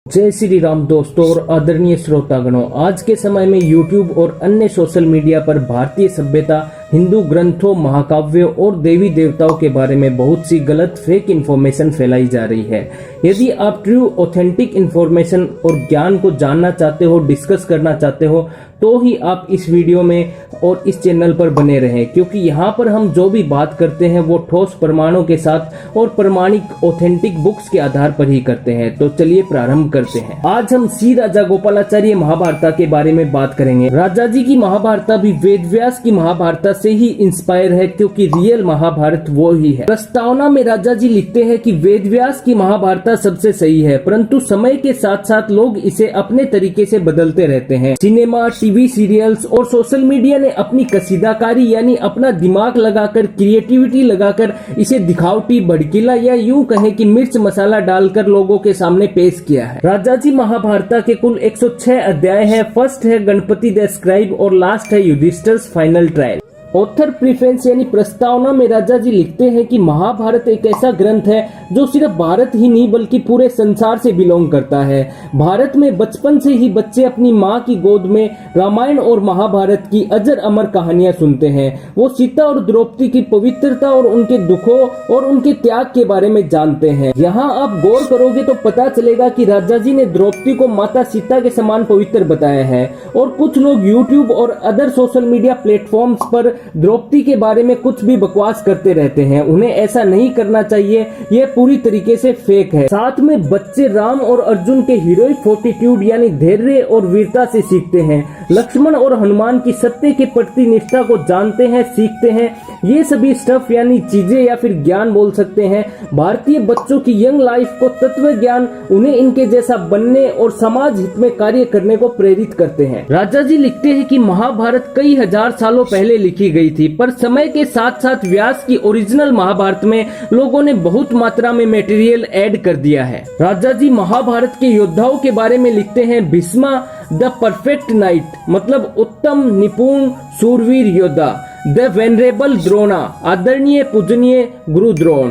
जय श्री राम दोस्तों और आदरणीय श्रोतागणों। आज के समय में YouTube और अन्य सोशल मीडिया पर भारतीय सभ्यता, हिंदू ग्रंथों, महाकाव्यों और देवी देवताओं के बारे में बहुत सी गलत फेक इन्फॉर्मेशन फैलाई जा रही है। यदि आप ट्रू ऑथेंटिक इन्फॉर्मेशन और ज्ञान को जानना चाहते हो, डिस्कस करना चाहते हो, तो ही आप इस वीडियो में और इस चैनल पर बने रहें, क्योंकि यहाँ पर हम जो भी बात करते हैं वो ठोस प्रमाणों के साथ और प्रमाणिक ऑथेंटिक बुक्स के आधार पर ही करते हैं। तो चलिए प्रारंभ करते हैं। आज हम श्री राजा गोपालाचार्य महाभारता के बारे में बात करेंगे। राजा जी की महाभारता भी वेद व्यास की महाभारता से ही इंस्पायर है, क्योंकि रियल महाभारत वो ही है। प्रस्तावना में राजा जी लिखते हैं कि वेद व्यास की महाभारता सबसे सही है, परंतु समय के साथ साथ लोग इसे अपने तरीके से बदलते रहते हैं। सिनेमा, टीवी सीरियल्स और सोशल मीडिया ने अपनी कसीदाकारी यानी अपना दिमाग लगाकर, क्रिएटिविटी लगाकर इसे दिखावटी, भड़कीला या यूं कहें कि मिर्च मसाला डालकर लोगों के सामने पेश किया है। राजा जी महाभारता के कुल 106 अध्याय हैं। फर्स्ट है गणपति द स्क्राइब और लास्ट है युधिष्ठिर's फाइनल ट्रायल। ऑथर प्रीफेंस यानी प्रस्तावना में राजा जी लिखते हैं कि महाभारत एक ऐसा ग्रंथ है जो सिर्फ भारत ही नहीं बल्कि पूरे संसार से बिलोंग करता है। भारत में बचपन से ही बच्चे अपनी माँ की गोद में रामायण और महाभारत की अजर अमर कहानियां सुनते हैं। वो सीता और द्रौपदी की पवित्रता और उनके दुखों और उनके त्याग के बारे में जानते हैं। यहाँ आप गौर करोगे तो पता चलेगा कि राजा जी ने द्रौपदी को माता सीता के समान पवित्र बताया है, और कुछ लोग यूट्यूब और अदर सोशल मीडिया प्लेटफॉर्म्स पर द्रौपदी के बारे में कुछ भी बकवास करते रहते हैं। उन्हें ऐसा नहीं करना चाहिए, ये पूरी तरीके से फेक है। साथ में बच्चे राम और अर्जुन के हीरोइक फोर्टिट्यूड यानी धैर्य और वीरता से सीखते हैं। लक्ष्मण और हनुमान की सत्य के प्रति निष्ठा को जानते हैं, सीखते हैं। ये सभी स्टफ यानी चीजें या फिर ज्ञान बोल सकते हैं। भारतीय बच्चों की यंग लाइफ को तत्व ज्ञान उन्हें इनके जैसा बनने और समाज हित में कार्य करने को प्रेरित करते हैं। राजा जी लिखते हैं कि महाभारत कई हजार सालों पहले लिखी गई थी, पर समय के साथ साथ व्यास की ओरिजिनल महाभारत में लोगों ने बहुत मात्रा में मटेरियल ऐड कर दिया है। राजा जी महाभारत के योद्धाओं के बारे में लिखते हैं, भीष्मा द परफेक्ट नाइट मतलब उत्तम निपुण सूरवीर योद्धा। द वेनरेबल द्रोणा आदरणीय पूजनीय गुरु द्रोण।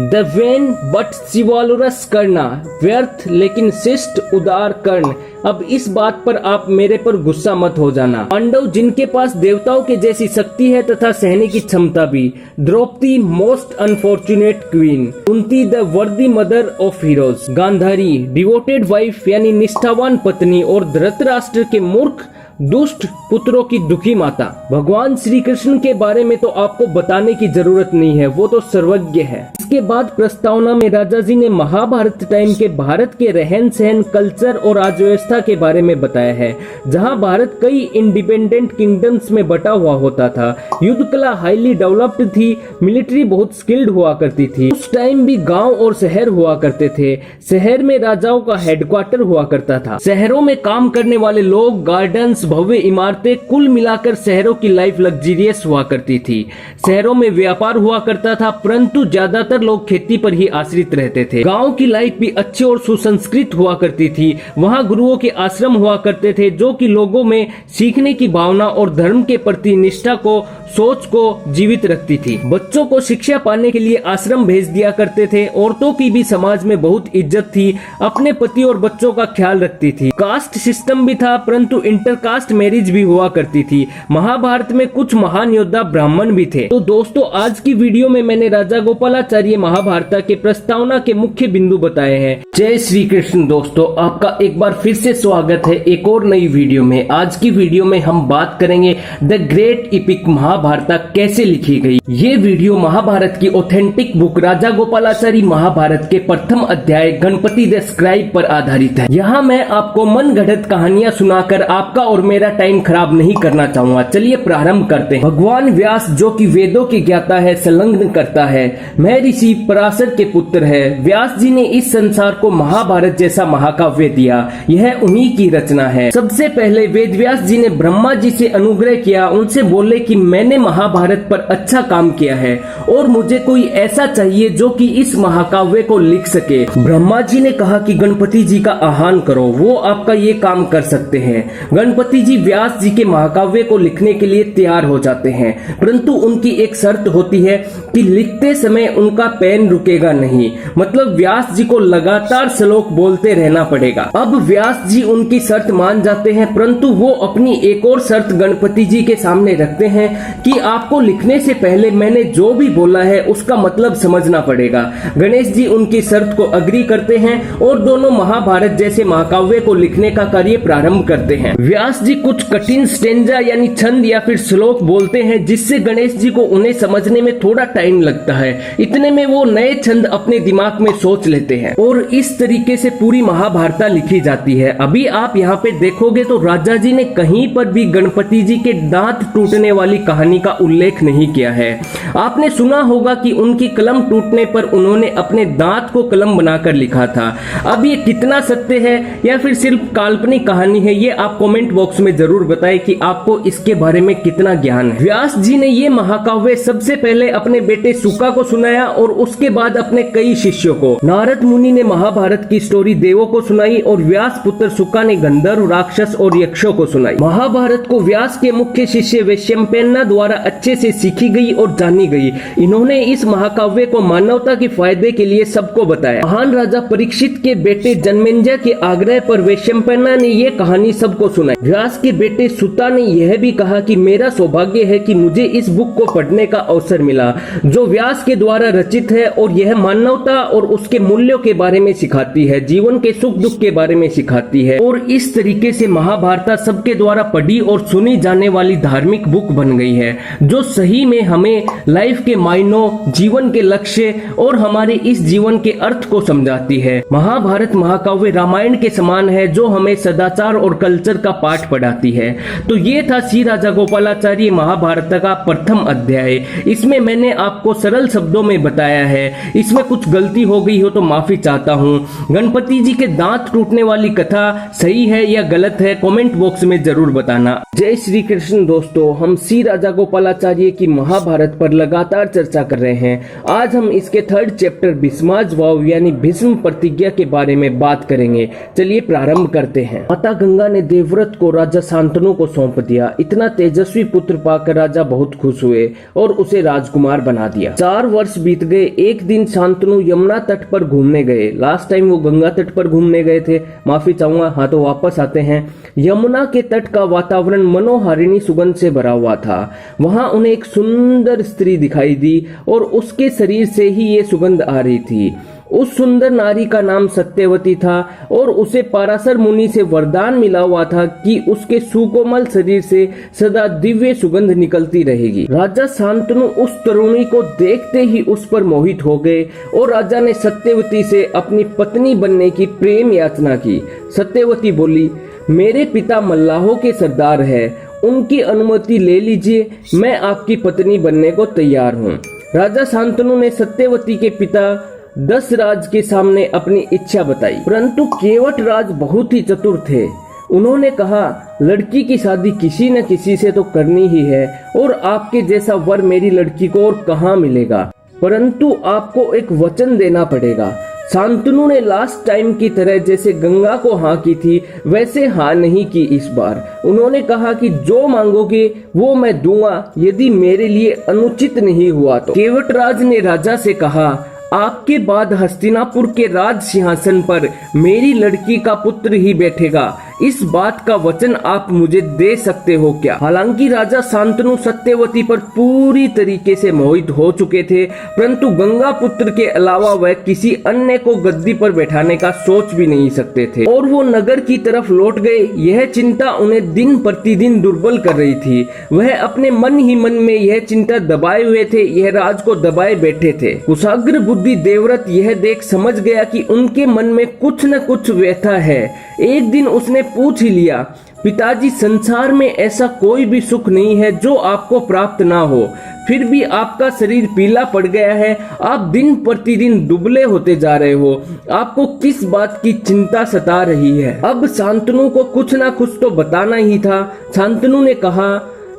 द वेन बट शिवालुरस कर्णा व्यर्थ लेकिन शिष्ट उदार कर्ण। अब इस बात पर आप मेरे पर गुस्सा मत हो जाना। पांडव जिनके पास देवताओं के जैसी शक्ति है तथा सहने की क्षमता भी। Draupadi most unfortunate queen. Kunti the worthy mother of heroes. Gandhari devoted wife यानी निष्ठावान पत्नी और धृतराष्ट्र के मूर्ख दुष्ट पुत्रों की दुखी माता। भगवान श्री कृष्ण के बारे में तो आपको बताने की जरूरत नहीं है, वो तो सर्वज्ञ है। इसके बाद प्रस्तावना में राजा जी ने महाभारत टाइम के भारत के रहन सहन, कल्चर और राजव्यवस्था के बारे में बताया है, जहां भारत कई इंडिपेंडेंट किंगडम्स में बटा हुआ होता था। युद्ध कला हाईली डेवलप्ड थी, मिलिट्री बहुत स्किल्ड हुआ करती थी। उस टाइम भी गाँव और शहर हुआ करते थे। शहर में राजाओं का हेडक्वार्टर हुआ करता था। शहरों में काम करने वाले लोग, गार्डन, भव्य इमारतें, कुल मिलाकर शहरों की लाइफ लग्जरियस हुआ करती थी। शहरों में व्यापार हुआ करता था, परंतु ज्यादातर लोग खेती पर ही आश्रित रहते थे। गांव की लाइफ भी अच्छी और सुसंस्कृत हुआ करती थी। वहां गुरुओं के आश्रम हुआ करते थे, जो कि लोगों में सीखने की भावना और धर्म के प्रति निष्ठा को, सोच को जीवित रखती थी। बच्चों को शिक्षा पाने के लिए आश्रम भेज दिया करते थे। औरतों की भी समाज में बहुत इज्जत थी, अपने पति और बच्चों का ख्याल रखती थी। कास्ट सिस्टम भी था, परंतु इंटरकास्ट मैरिज भी हुआ करती थी। महाभारत में कुछ महान योद्धा ब्राह्मण भी थे। तो दोस्तों, आज की वीडियो में मैंने राजा गोपालाचार्य महाभारता के प्रस्तावना के मुख्य बिंदु बताए हैं। जय श्री कृष्ण दोस्तों, आपका एक बार फिर से स्वागत है एक और नई वीडियो में। आज की वीडियो में हम बात करेंगे द ग्रेट इपिक महाभारता कैसे लिखी गई। ये वीडियो महाभारत की ऑथेंटिक बुक राजा गोपालाचार्य महाभारत के प्रथम अध्याय गणपति द स्क्राइब पर आधारित है। यहाँ मैं आपको मनगढ़ंत कहानियां सुनाकर आपका और मेरा टाइम खराब नहीं करना चाहूंगा। चलिए प्रारंभ करते हैं। भगवान व्यास, जो कि वेदों के ज्ञाता है, संलग्न करता है, मैं ऋषि पराशर के पुत्र है। व्यास जी ने इस संसार को महाभारत जैसा महाकाव्य दिया। यह उन्हीं की रचना है। सबसे पहले वेद व्यास जी ने ब्रह्मा जी से अनुग्रह किया। उनसे बोले कि मैंने महाभारत पर अच्छा काम किया है और मुझे कोई ऐसा चाहिए जो कि इस महाकाव्य को लिख सके। ब्रह्मा जी ने कहा कि गणपति जी का आह्वान करो, वो आपका ये काम कर सकते हैं। गणपति गणपति जी व्यास जी के महाकाव्य को लिखने के लिए तैयार हो जाते हैं, परंतु उनकी एक शर्त होती है कि लिखते समय उनका पेन रुकेगा नहीं, मतलब व्यास जी को लगातार श्लोक बोलते रहना पड़ेगा। अब व्यास जी उनकी शर्त मान जाते हैं, परंतु वो अपनी एक और शर्त गणपति जी के सामने रखते हैं कि आपको लिखने से पहले मैंने जो भी बोला है उसका मतलब समझना पड़ेगा। गणेश जी उनकी शर्त को अग्री करते हैं और दोनों महाभारत जैसे महाकाव्य को लिखने का कार्य प्रारंभ करते हैं। व्यास जी कुछ कठिन स्टेंजा यानी छंद या फिर श्लोक बोलते हैं, जिससे गणेश जी को उन्हें समझने में थोड़ा टाइम लगता है। इतने में वो नए छंद अपने दिमाग में सोच लेते हैं और इस तरीके से पूरी महाभारत लिखी जाती है। अभी आप यहाँ पे देखोगे तो राजा जी ने कहीं पर भी गणपति जी के दांत टूटने वाली कहानी का उल्लेख नहीं किया है। आपने सुना होगा कि उनकी कलम टूटने पर उन्होंने अपने दांत को कलम बनाकर लिखा था। अब ये कितना सत्य है या फिर सिर्फ काल्पनिक कहानी है, ये आप कमेंट बॉक्स में जरूर बताएं कि आपको इसके बारे में कितना ज्ञान है। व्यास जी ने ये महाकाव्य सबसे पहले अपने बेटे सुका को सुनाया और उसके बाद अपने कई शिष्यों को। नारद मुनि ने महाभारत की स्टोरी देवों को सुनाई और व्यास पुत्र सुका ने गंधर्व, राक्षस और यक्षों को सुनाई। महाभारत को व्यास के मुख्य शिष्य वैशंपायन द्वारा अच्छे से सीखी गई और जानी गई। इन्होंने इस महाकाव्य को मानवता के फायदे के लिए सबको बताया। महान राजा परीक्षित के बेटे जन्मेजय के आग्रह पर वैशंपायन ने यह कहानी सबको सुनाई। व्यास के बेटे सुता ने यह भी कहा कि मेरा सौभाग्य है कि मुझे इस बुक को पढ़ने का अवसर मिला, जो व्यास के द्वारा रचित है और यह मानवता और उसके मूल्यों के बारे में सिखाती है, जीवन के सुख दुख के बारे में सिखाती है। और इस तरीके से महाभारत सबके द्वारा पढ़ी और सुनी जाने वाली धार्मिक बुक बन गई है, जो सही में हमें लाइफ के मायनों, जीवन के लक्ष्य और हमारे इस जीवन के अर्थ को समझाती है। महाभारत महाकाव्य रामायण के समान है, जो हमें सदाचार और कल्चर का पाठ पढ़ाती है। तो ये था श्री राजा गोपालाचार्य महाभारत का प्रथम अध्याय। इसमें मैंने आपको सरल शब्दों में बताया है। इसमें कुछ गलती हो गई हो तो माफी चाहता हूँ। गणपति जी के दांत टूटने वाली कथा सही है या गलत है, कमेंट बॉक्स में जरूर बताना। जय श्री कृष्ण दोस्तों, हम श्री राजा गोपालाचार्य की महाभारत पर लगातार चर्चा कर रहे हैं। आज हम इसके थर्ड चैप्टर भीष्माज वाव यानी भीष्म प्रतिज्ञा के बारे में बात करेंगे। चलिए प्रारंभ करते हैं। माता गंगा ने देवव्रत को राजा शांतनु को सौंप दिया। इतना तेजस्वी पुत्र पाकर राजा बहुत खुश हुए और उसे राजकुमार बना दिया। 4 वर्ष बीत गए। एक दिन शांतनु यमुना तट पर घूमने गए। लास्ट टाइम वो गंगा तट पर घूमने गए थे, माफी चाहूंगा। हाँ, तो वापस आते हैं। यमुना के तट का वातावरण मनोहारिणी सुगंध से भरा हुआ था। वहां उन्हें एक सुंदर स्त्री दिखाई दी और उसके शरीर से ही ये सुगंध आ रही थी। उस सुंदर नारी का नाम सत्यवती था और उसे पराशर मुनि से वरदान मिला हुआ था कि उसके सुकोमल शरीर से सदा दिव्य सुगंध निकलती रहेगी। राजा शांतनु उस तरुणी को देखते ही उस पर मोहित हो गए और राजा ने सत्यवती से अपनी पत्नी बनने की प्रेम याचना की। सत्यवती बोली, मेरे पिता मल्लाहों के सरदार है, उनकी अनुमति ले लीजिए, मैं आपकी पत्नी बनने को तैयार हूँ। राजा शांतनु ने सत्यवती के पिता दशराज के सामने अपनी इच्छा बताई, परंतु केवट राज बहुत ही चतुर थे। उन्होंने कहा, लड़की की शादी किसी न किसी से तो करनी ही है और आपके जैसा वर मेरी लड़की को और कहाँ मिलेगा, परंतु आपको एक वचन देना पड़ेगा। शांतनु ने लास्ट टाइम की तरह जैसे गंगा को हाँ की थी वैसे हाँ नहीं की इस बार। उन्होंने कहा कि जो मांगोगे वो मैं दूंगा, यदि मेरे लिए अनुचित नहीं हुआ तो। केवटराज ने राजा से कहा, आपके बाद हस्तिनापुर के राज सिंहासन पर मेरी लड़की का पुत्र ही बैठेगा। इस बात का वचन आप मुझे दे सकते हो क्या? हालांकि राजा शांतनु सत्यवती पर पूरी तरीके से मोहित हो चुके थे, परंतु गंगा पुत्र के अलावा वह किसी अन्य को गद्दी पर बैठाने का सोच भी नहीं सकते थे और वो नगर की तरफ लौट गए। यह चिंता उन्हें दिन प्रतिदिन दुर्बल कर रही थी। वह अपने मन ही मन में यह चिंता दबाए हुए थे, यह राज को दबाए बैठे थे। कुशाग्र बुद्धि देवव्रत यह देख समझ गया कि उनके मन में कुछ न कुछ व्यथा है। एक दिन उसने पूछ ही लिया, पिताजी, संसार में ऐसा कोई भी सुख नहीं है जो आपको प्राप्त ना हो, फिर भी आपका शरीर पीला पड़ गया है, आप दिन प्रतिदिन दुबले होते जा रहे हो, आपको किस बात की चिंता सता रही है? अब शांतनु को कुछ ना कुछ तो बताना ही था। शांतनु ने कहा,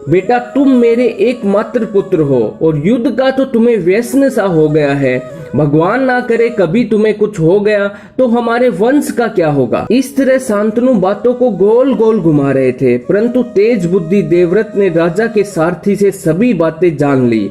बेटा, तुम मेरे एकमात्र पुत्र हो और युद्ध का तो तुम्हें व्यसन सा हो गया है। भगवान ना करे कभी तुम्हें कुछ हो गया तो हमारे वंश का क्या होगा। इस तरह शांतनु बातों को गोल गोल घुमा रहे थे, परंतु तेज बुद्धि देवव्रत ने राजा के सारथी से सभी बातें जान ली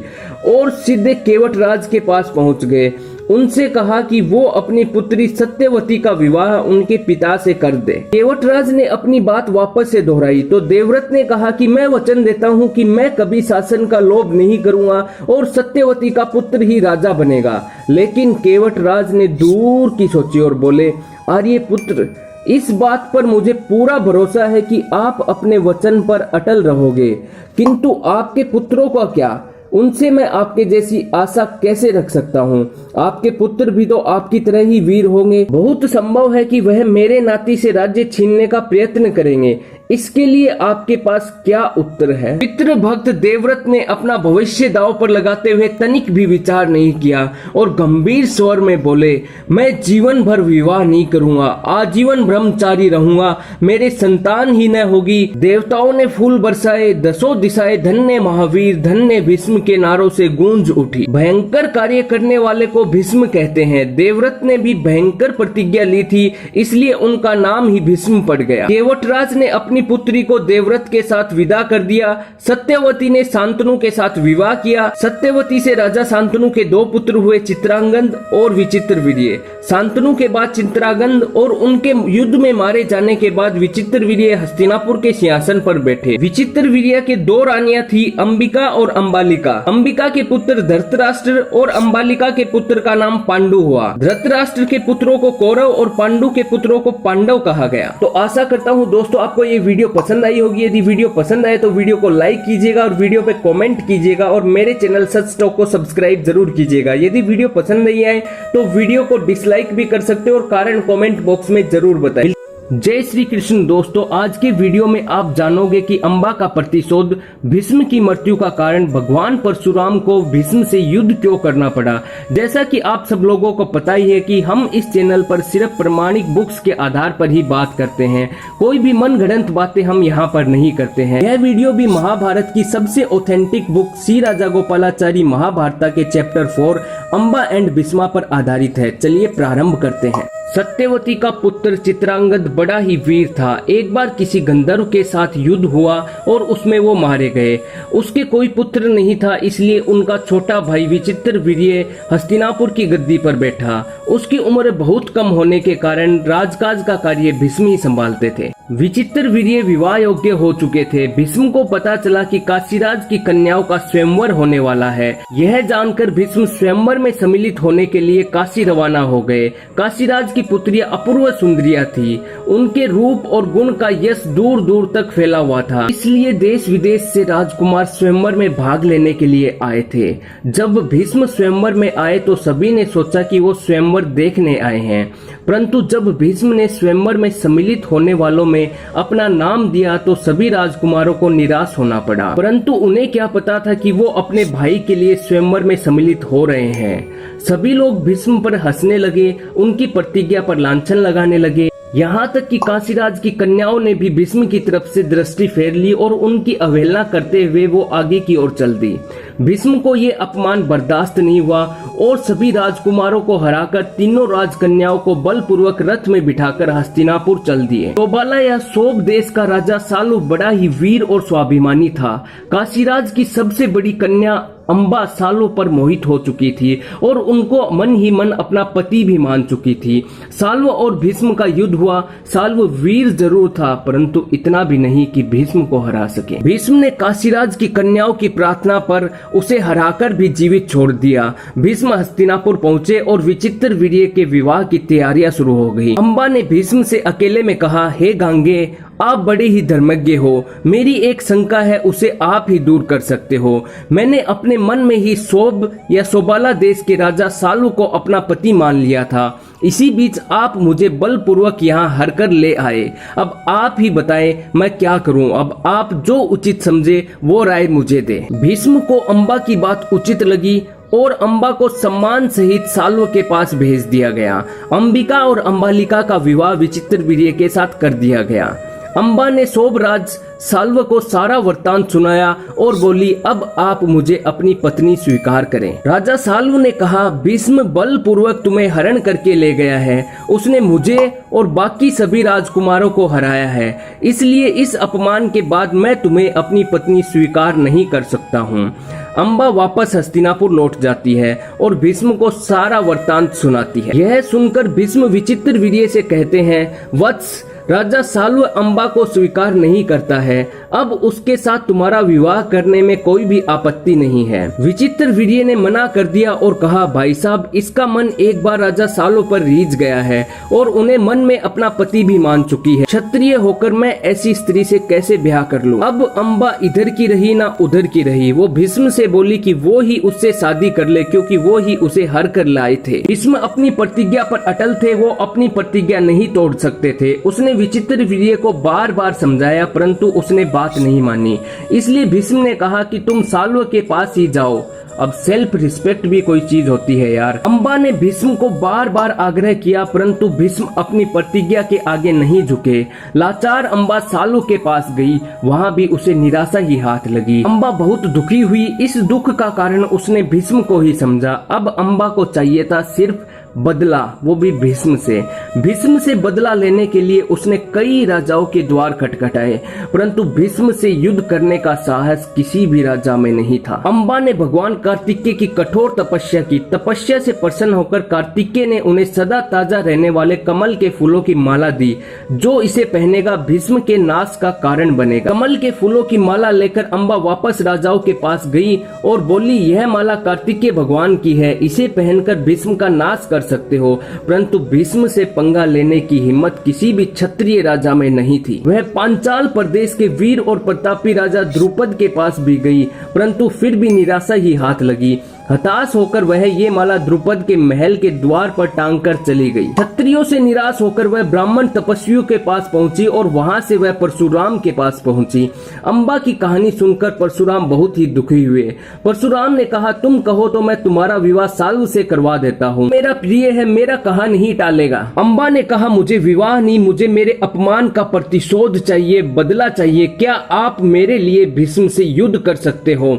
और सीधे केवटराज के पास पहुंच गए। उनसे कहा कि वो अपनी पुत्री सत्यवती का विवाह उनके पिता से कर दे। केवटराज ने अपनी बात वापस से दोहराई तो देवव्रत ने कहा कि मैं वचन देता हूँ कि मैं कभी शासन का लोभ नहीं करूंगा और सत्यवती का पुत्र ही राजा बनेगा। लेकिन केवटराज ने दूर की सोची और बोले, आर्य पुत्र, इस बात पर मुझे पूरा भरोसा है कि आप अपने वचन पर अटल रहोगे, किंतु आपके पुत्रों का क्या? उनसे मैं आपके जैसी आशा कैसे रख सकता हूँ? आपके पुत्र भी तो आपकी तरह ही वीर होंगे। बहुत संभव है कि वह मेरे नाती से राज्य छीनने का प्रयत्न करेंगे। इसके लिए आपके पास क्या उत्तर है? पितृभक्त देवव्रत ने अपना भविष्य दांव पर लगाते हुए तनिक भी विचार नहीं किया और गंभीर स्वर में बोले, मैं जीवन भर विवाह नहीं करूंगा, आजीवन ब्रह्मचारी रहूंगा, मेरे संतान ही न होगी। देवताओं ने फूल बरसाए, दसों दिशाएं धन्य महावीर धन्य भीष्म के नारों से गूंज उठी। भयंकर कार्य करने वाले को भीष्म कहते हैं। देवव्रत ने भी भयंकर प्रतिज्ञा ली थी, इसलिए उनका नाम ही भीष्म पड़ गया। केवटराज ने अपनी पुत्री को देवव्रत के साथ विदा कर दिया। सत्यवती ने शांतनु के साथ विवाह किया। सत्यवती से राजा शांतनु के दो पुत्र हुए, चित्रांगद और विचित्रवीर्य। शांतनु के बाद चित्रांगद और उनके युद्ध में मारे जाने के बाद विचित्रवीर्य हस्तिनापुर के सिंहासन पर बैठे। विचित्रवीर्य के दो रानियां थी, अंबिका और अंबालिका। अंबिका के पुत्र धृतराष्ट्र और अंबालिका के पुत्र का नाम पांडु हुआ। धृतराष्ट्र के पुत्रों को कौरव और पांडु के पुत्रों को पांडव कहा गया। तो आशा करता हूँ दोस्तों आपको ये वीडियो पसंद आई होगी। यदि वीडियो पसंद आए तो वीडियो को लाइक कीजिएगा और वीडियो पे कमेंट कीजिएगा और मेरे चैनल सच टॉक को सब्सक्राइब जरूर कीजिएगा। यदि वीडियो पसंद नहीं आए तो वीडियो को डिसलाइक भी कर सकते हो और कारण कमेंट बॉक्स में जरूर बताइए। जय श्री कृष्ण दोस्तों, आज के वीडियो में आप जानोगे कि अंबा का प्रतिशोध, भीष्म की मृत्यु का कारण, भगवान परशुराम को भीष्म से युद्ध क्यों करना पड़ा। जैसा कि आप सब लोगों को पता ही है कि हम इस चैनल पर सिर्फ प्रमाणिक बुक्स के आधार पर ही बात करते हैं, कोई भी मनगढ़ंत बातें हम यहाँ पर नहीं करते हैं। यह वीडियो भी महाभारत की सबसे ऑथेंटिक बुक श्री राजा गोपालाचारी महाभारत के चैप्टर 4 अंबा एंड भीष्मा पर आधारित है। चलिए प्रारंभ करते हैं। सत्यवती का पुत्र चित्रांगद बड़ा ही वीर था। एक बार किसी गंधर्व के साथ युद्ध हुआ और उसमें वो मारे गए। उसके कोई पुत्र नहीं था, इसलिए उनका छोटा भाई विचित्रवीर्य हस्तिनापुर की गद्दी पर बैठा। उसकी उम्र बहुत कम होने के कारण राजकाज का कार्य भीष्म ही संभालते थे। विचित्रवीर्य विवाह योग्य हो चुके थे। भीष्म को पता चला कि काशीराज की कन्याओं का स्वयंवर होने वाला है। यह जानकर भीष्म स्वयंवर में सम्मिलित होने के लिए काशी रवाना हो गए। काशीराज की पुत्रियां अपूर्व सुंदरियां थी। उनके रूप और गुण का यश दूर दूर तक फैला हुआ था, इसलिए देश विदेश से राजकुमार स्वयंवर में भाग लेने के लिए आए थे। जब भीष्म स्वयंवर में आए तो सभी ने सोचा कि वो स्वयंवर देखने आए हैं, परंतु जब भीष्म ने स्वयंवर में सम्मिलित होने वालों में अपना नाम दिया तो सभी राजकुमारों को निराश होना पड़ा। परंतु उन्हें क्या पता था कि वो अपने भाई के लिए स्वयंवर में सम्मिलित हो रहे हैं। सभी लोग भीष्म पर हंसने लगे, उनकी प्रतिज्ञा पर लांछन लगाने लगे। यहाँ तक कि काशीराज की कन्याओं ने भी भीष्म की तरफ से दृष्टि फेर ली और उनकी अवहेलना करते हुए वो आगे की ओर चल दी। भीष्म को ये अपमान बर्दाश्त नहीं हुआ और सभी राजकुमारों को हराकर तीनों राजकन्याओं को बलपूर्वक रथ में बिठाकर हस्तिनापुर चल दिए। शोभाला या शोभ देश का राजा सालु बड़ा ही वीर और स्वाभिमानी था। काशीराज की सबसे बड़ी कन्या अंबा सालों पर मोहित हो चुकी थी और उनको मन ही मन अपना पति भी मान चुकी थी। साल्व और भीष्म का युद्ध हुआ। साल्व वीर जरूर था, परंतु इतना भी नहीं कि भीष्म को हरा सके। भीष्म ने काशीराज की कन्याओं की प्रार्थना पर उसे हराकर भी जीवित छोड़ दिया। भीष्म हस्तिनापुर पहुंचे और विचित्रवीर्य के विवाह की तैयारियां शुरू हो गई। अंबा ने भीष्म से अकेले में कहा, हे गांगे, आप बड़े ही धर्मज्ञ हो, मेरी एक शंका है, उसे आप ही दूर कर सकते हो। मैंने अपने मन में ही शोभ या शोभाला देश के राजा सालू को अपना पति मान लिया था। इसी बीच आप मुझे बलपूर्वक यहाँ हर कर ले आए। अब आप ही बताएं मैं क्या करूं। अब आप जो उचित समझे वो राय मुझे दे। भीष्म को अंबा की बात उचित लगी और अंबा को सम्मान सहित साल्व के पास भेज दिया गया। अंबिका और अंबालिका का विवाह विचित्रवीर्य के साथ कर दिया गया। अम्बा ने सोबराज साल्व को सारा वृत्तांत सुनाया और बोली, अब आप मुझे अपनी पत्नी स्वीकार करें। राजा साल्व ने कहा, भीष्म बलपूर्वक तुम्हें हरण करके ले गया है। उसने मुझे और बाकी सभी राजकुमारों को हराया है, इसलिए इस अपमान के बाद मैं तुम्हें अपनी पत्नी स्वीकार नहीं कर सकता हूँ। अम्बा वापस हस्तिनापुर लौट जाती है और भीष्म को सारा वृत्तांत सुनाती है। यह सुनकर भीष्म विचित्र वीर्य से कहते हैं, वत्स, राजा साल्व अम्बा को स्वीकार नहीं करता है। अब उसके साथ तुम्हारा विवाह करने में कोई भी आपत्ति नहीं है। विचित्र वीर्य ने मना कर दिया और कहा, भाई साहब, इसका मन एक बार राजा साल्व पर रीझ गया है और उन्हें मन में अपना पति भी मान चुकी है। क्षत्रिय होकर मैं ऐसी स्त्री से कैसे ब्याह कर लूं? अब अम्बा इधर की रही ना उधर की रही। वो भीष्म से बोली कि वो ही उससे शादी कर ले, क्योंकि वो ही उसे हर कर लाए थे। भीष्म अपनी प्रतिज्ञा पर अटल थे, वो अपनी प्रतिज्ञा नहीं तोड़ सकते थे। उसने विचित्र वीर्य को बार बार समझाया, परंतु उसने बात नहीं मानी। इसलिए भीष्म ने कहा कि तुम साल्व के पास ही जाओ। अब सेल्फ रिस्पेक्ट भी कोई चीज होती है यार। अम्बा ने भीष्म को बार बार आग्रह किया, परंतु भीष्म अपनी प्रतिज्ञा के आगे नहीं झुके। लाचार अम्बा साल्व के पास गई, वहां भी उसे निराशा ही हाथ लगी। अम्बा बहुत दुखी हुई। इस दुख का कारण उसने भीष्म को ही समझा। अब अम्बा को चाहिए था सिर्फ बदला, वो भी भीष्म से। भीष्म से बदला लेने के लिए उसने कई राजाओं के द्वार खटखटाए, परंतु भीष्म से युद्ध करने का साहस किसी भी राजा में नहीं था। अम्बा ने भगवान कार्तिकेय की कठोर तपस्या की। तपस्या से प्रसन्न होकर कार्तिकेय ने उन्हें सदा ताजा रहने वाले कमल के फूलों की माला दी। जो इसे पहनेगा भीष्म के नाश का कारण बनेगा। कमल के फूलों की माला लेकर अम्बा वापस राजाओं के पास गई और बोली, यह माला कार्तिकेय भगवान की है, इसे पहनकर भीष्म का नाश कर सकते हो। परंतु भीष्म से पंगा लेने की हिम्मत किसी भी क्षत्रिय राजा में नहीं थी। वह पांचाल प्रदेश के वीर और प्रतापी राजा द्रुपद के पास भी गई, परंतु फिर भी निराशा ही हाथ लगी। हताश होकर वह ये माला द्रुपद के महल के द्वार पर टांग कर चली गई। क्षत्रियों से निराश होकर वह ब्राह्मण तपस्वियों के पास पहुंची और वहां से वह परशुराम के पास पहुंची। अम्बा की कहानी सुनकर परशुराम बहुत ही दुखी हुए। परशुराम ने कहा, तुम कहो तो मैं तुम्हारा विवाह साल्व से करवा देता हूँ। मेरा प्रिय है, मेरा कहा नहीं टालेगा। अम्बा ने कहा, मुझे विवाह नहीं, मुझे मेरे अपमान का प्रतिशोध चाहिए, बदला चाहिए। क्या आप मेरे लिए भीष्म से युद्ध कर सकते हो?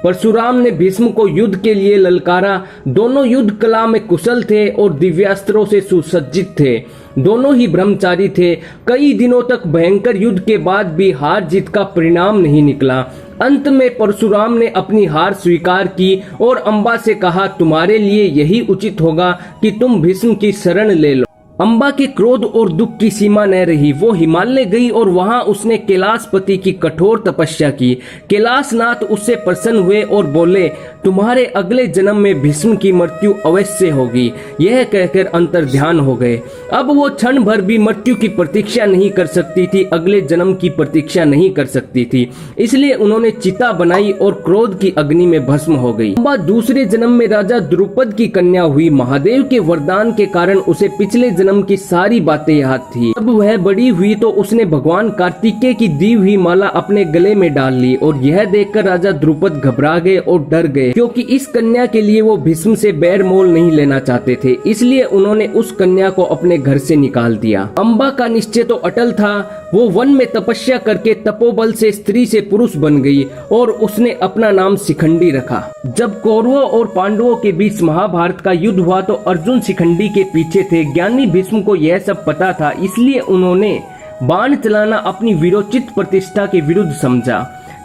परशुराम ने भीष्म को युद्ध के लिए ललकारा। दोनों युद्ध कला में कुशल थे और दिव्यास्त्रों से सुसज्जित थे। दोनों ही ब्रह्मचारी थे। कई दिनों तक भयंकर युद्ध के बाद भी हार जीत का परिणाम नहीं निकला। अंत में परशुराम ने अपनी हार स्वीकार की और अम्बा से कहा, तुम्हारे लिए यही उचित होगा कि तुम भीष्म की शरण ले लो। अम्बा के क्रोध और दुख की सीमा न रही। वो हिमालय गई और वहां उसने कैलाशपति की कठोर तपस्या की। कैलाशनाथ उससे प्रसन्न हुए और बोले, तुम्हारे अगले जन्म में भीष्म की मृत्यु अवश्य होगी। यह कहकर अंतर्ध्यान हो गए। अब वो क्षण भर भी मृत्यु की प्रतीक्षा नहीं कर सकती थी, अगले जन्म की प्रतीक्षा नहीं कर सकती थी। इसलिए उन्होंने चिता बनाई और क्रोध की अग्नि में भस्म हो गई। अम्बा दूसरे जन्म में राजा द्रुपद की कन्या हुई। महादेव के वरदान के कारण उसे पिछले जन्म की सारी बातें याद थी। जब वह बड़ी हुई तो उसने भगवान कार्तिकेय की दी हुई माला अपने गले में डाल ली और यह देखकर राजा द्रुपद घबरा गए और डर गए, क्योंकि इस कन्या के लिए वो भीष्म से बैर मोल नहीं लेना चाहते थे। इसलिए उन्होंने उस कन्या को अपने घर से निकाल दिया। अम्बा का निश्चय तो अटल था। वो वन में तपस्या करके तपोबल से स्त्री से पुरुष बन गई और उसने अपना नाम शिखंडी रखा। जब कौरवों और पांडवों के बीच महाभारत का युद्ध हुआ तो अर्जुन शिखंडी के पीछे थे। ज्ञानी भीष्म को यह सब पता था, इसलिए उन्होंने बाण चलाना अपनी वीरोचित प्रतिष्ठा के विरुद्ध समझा।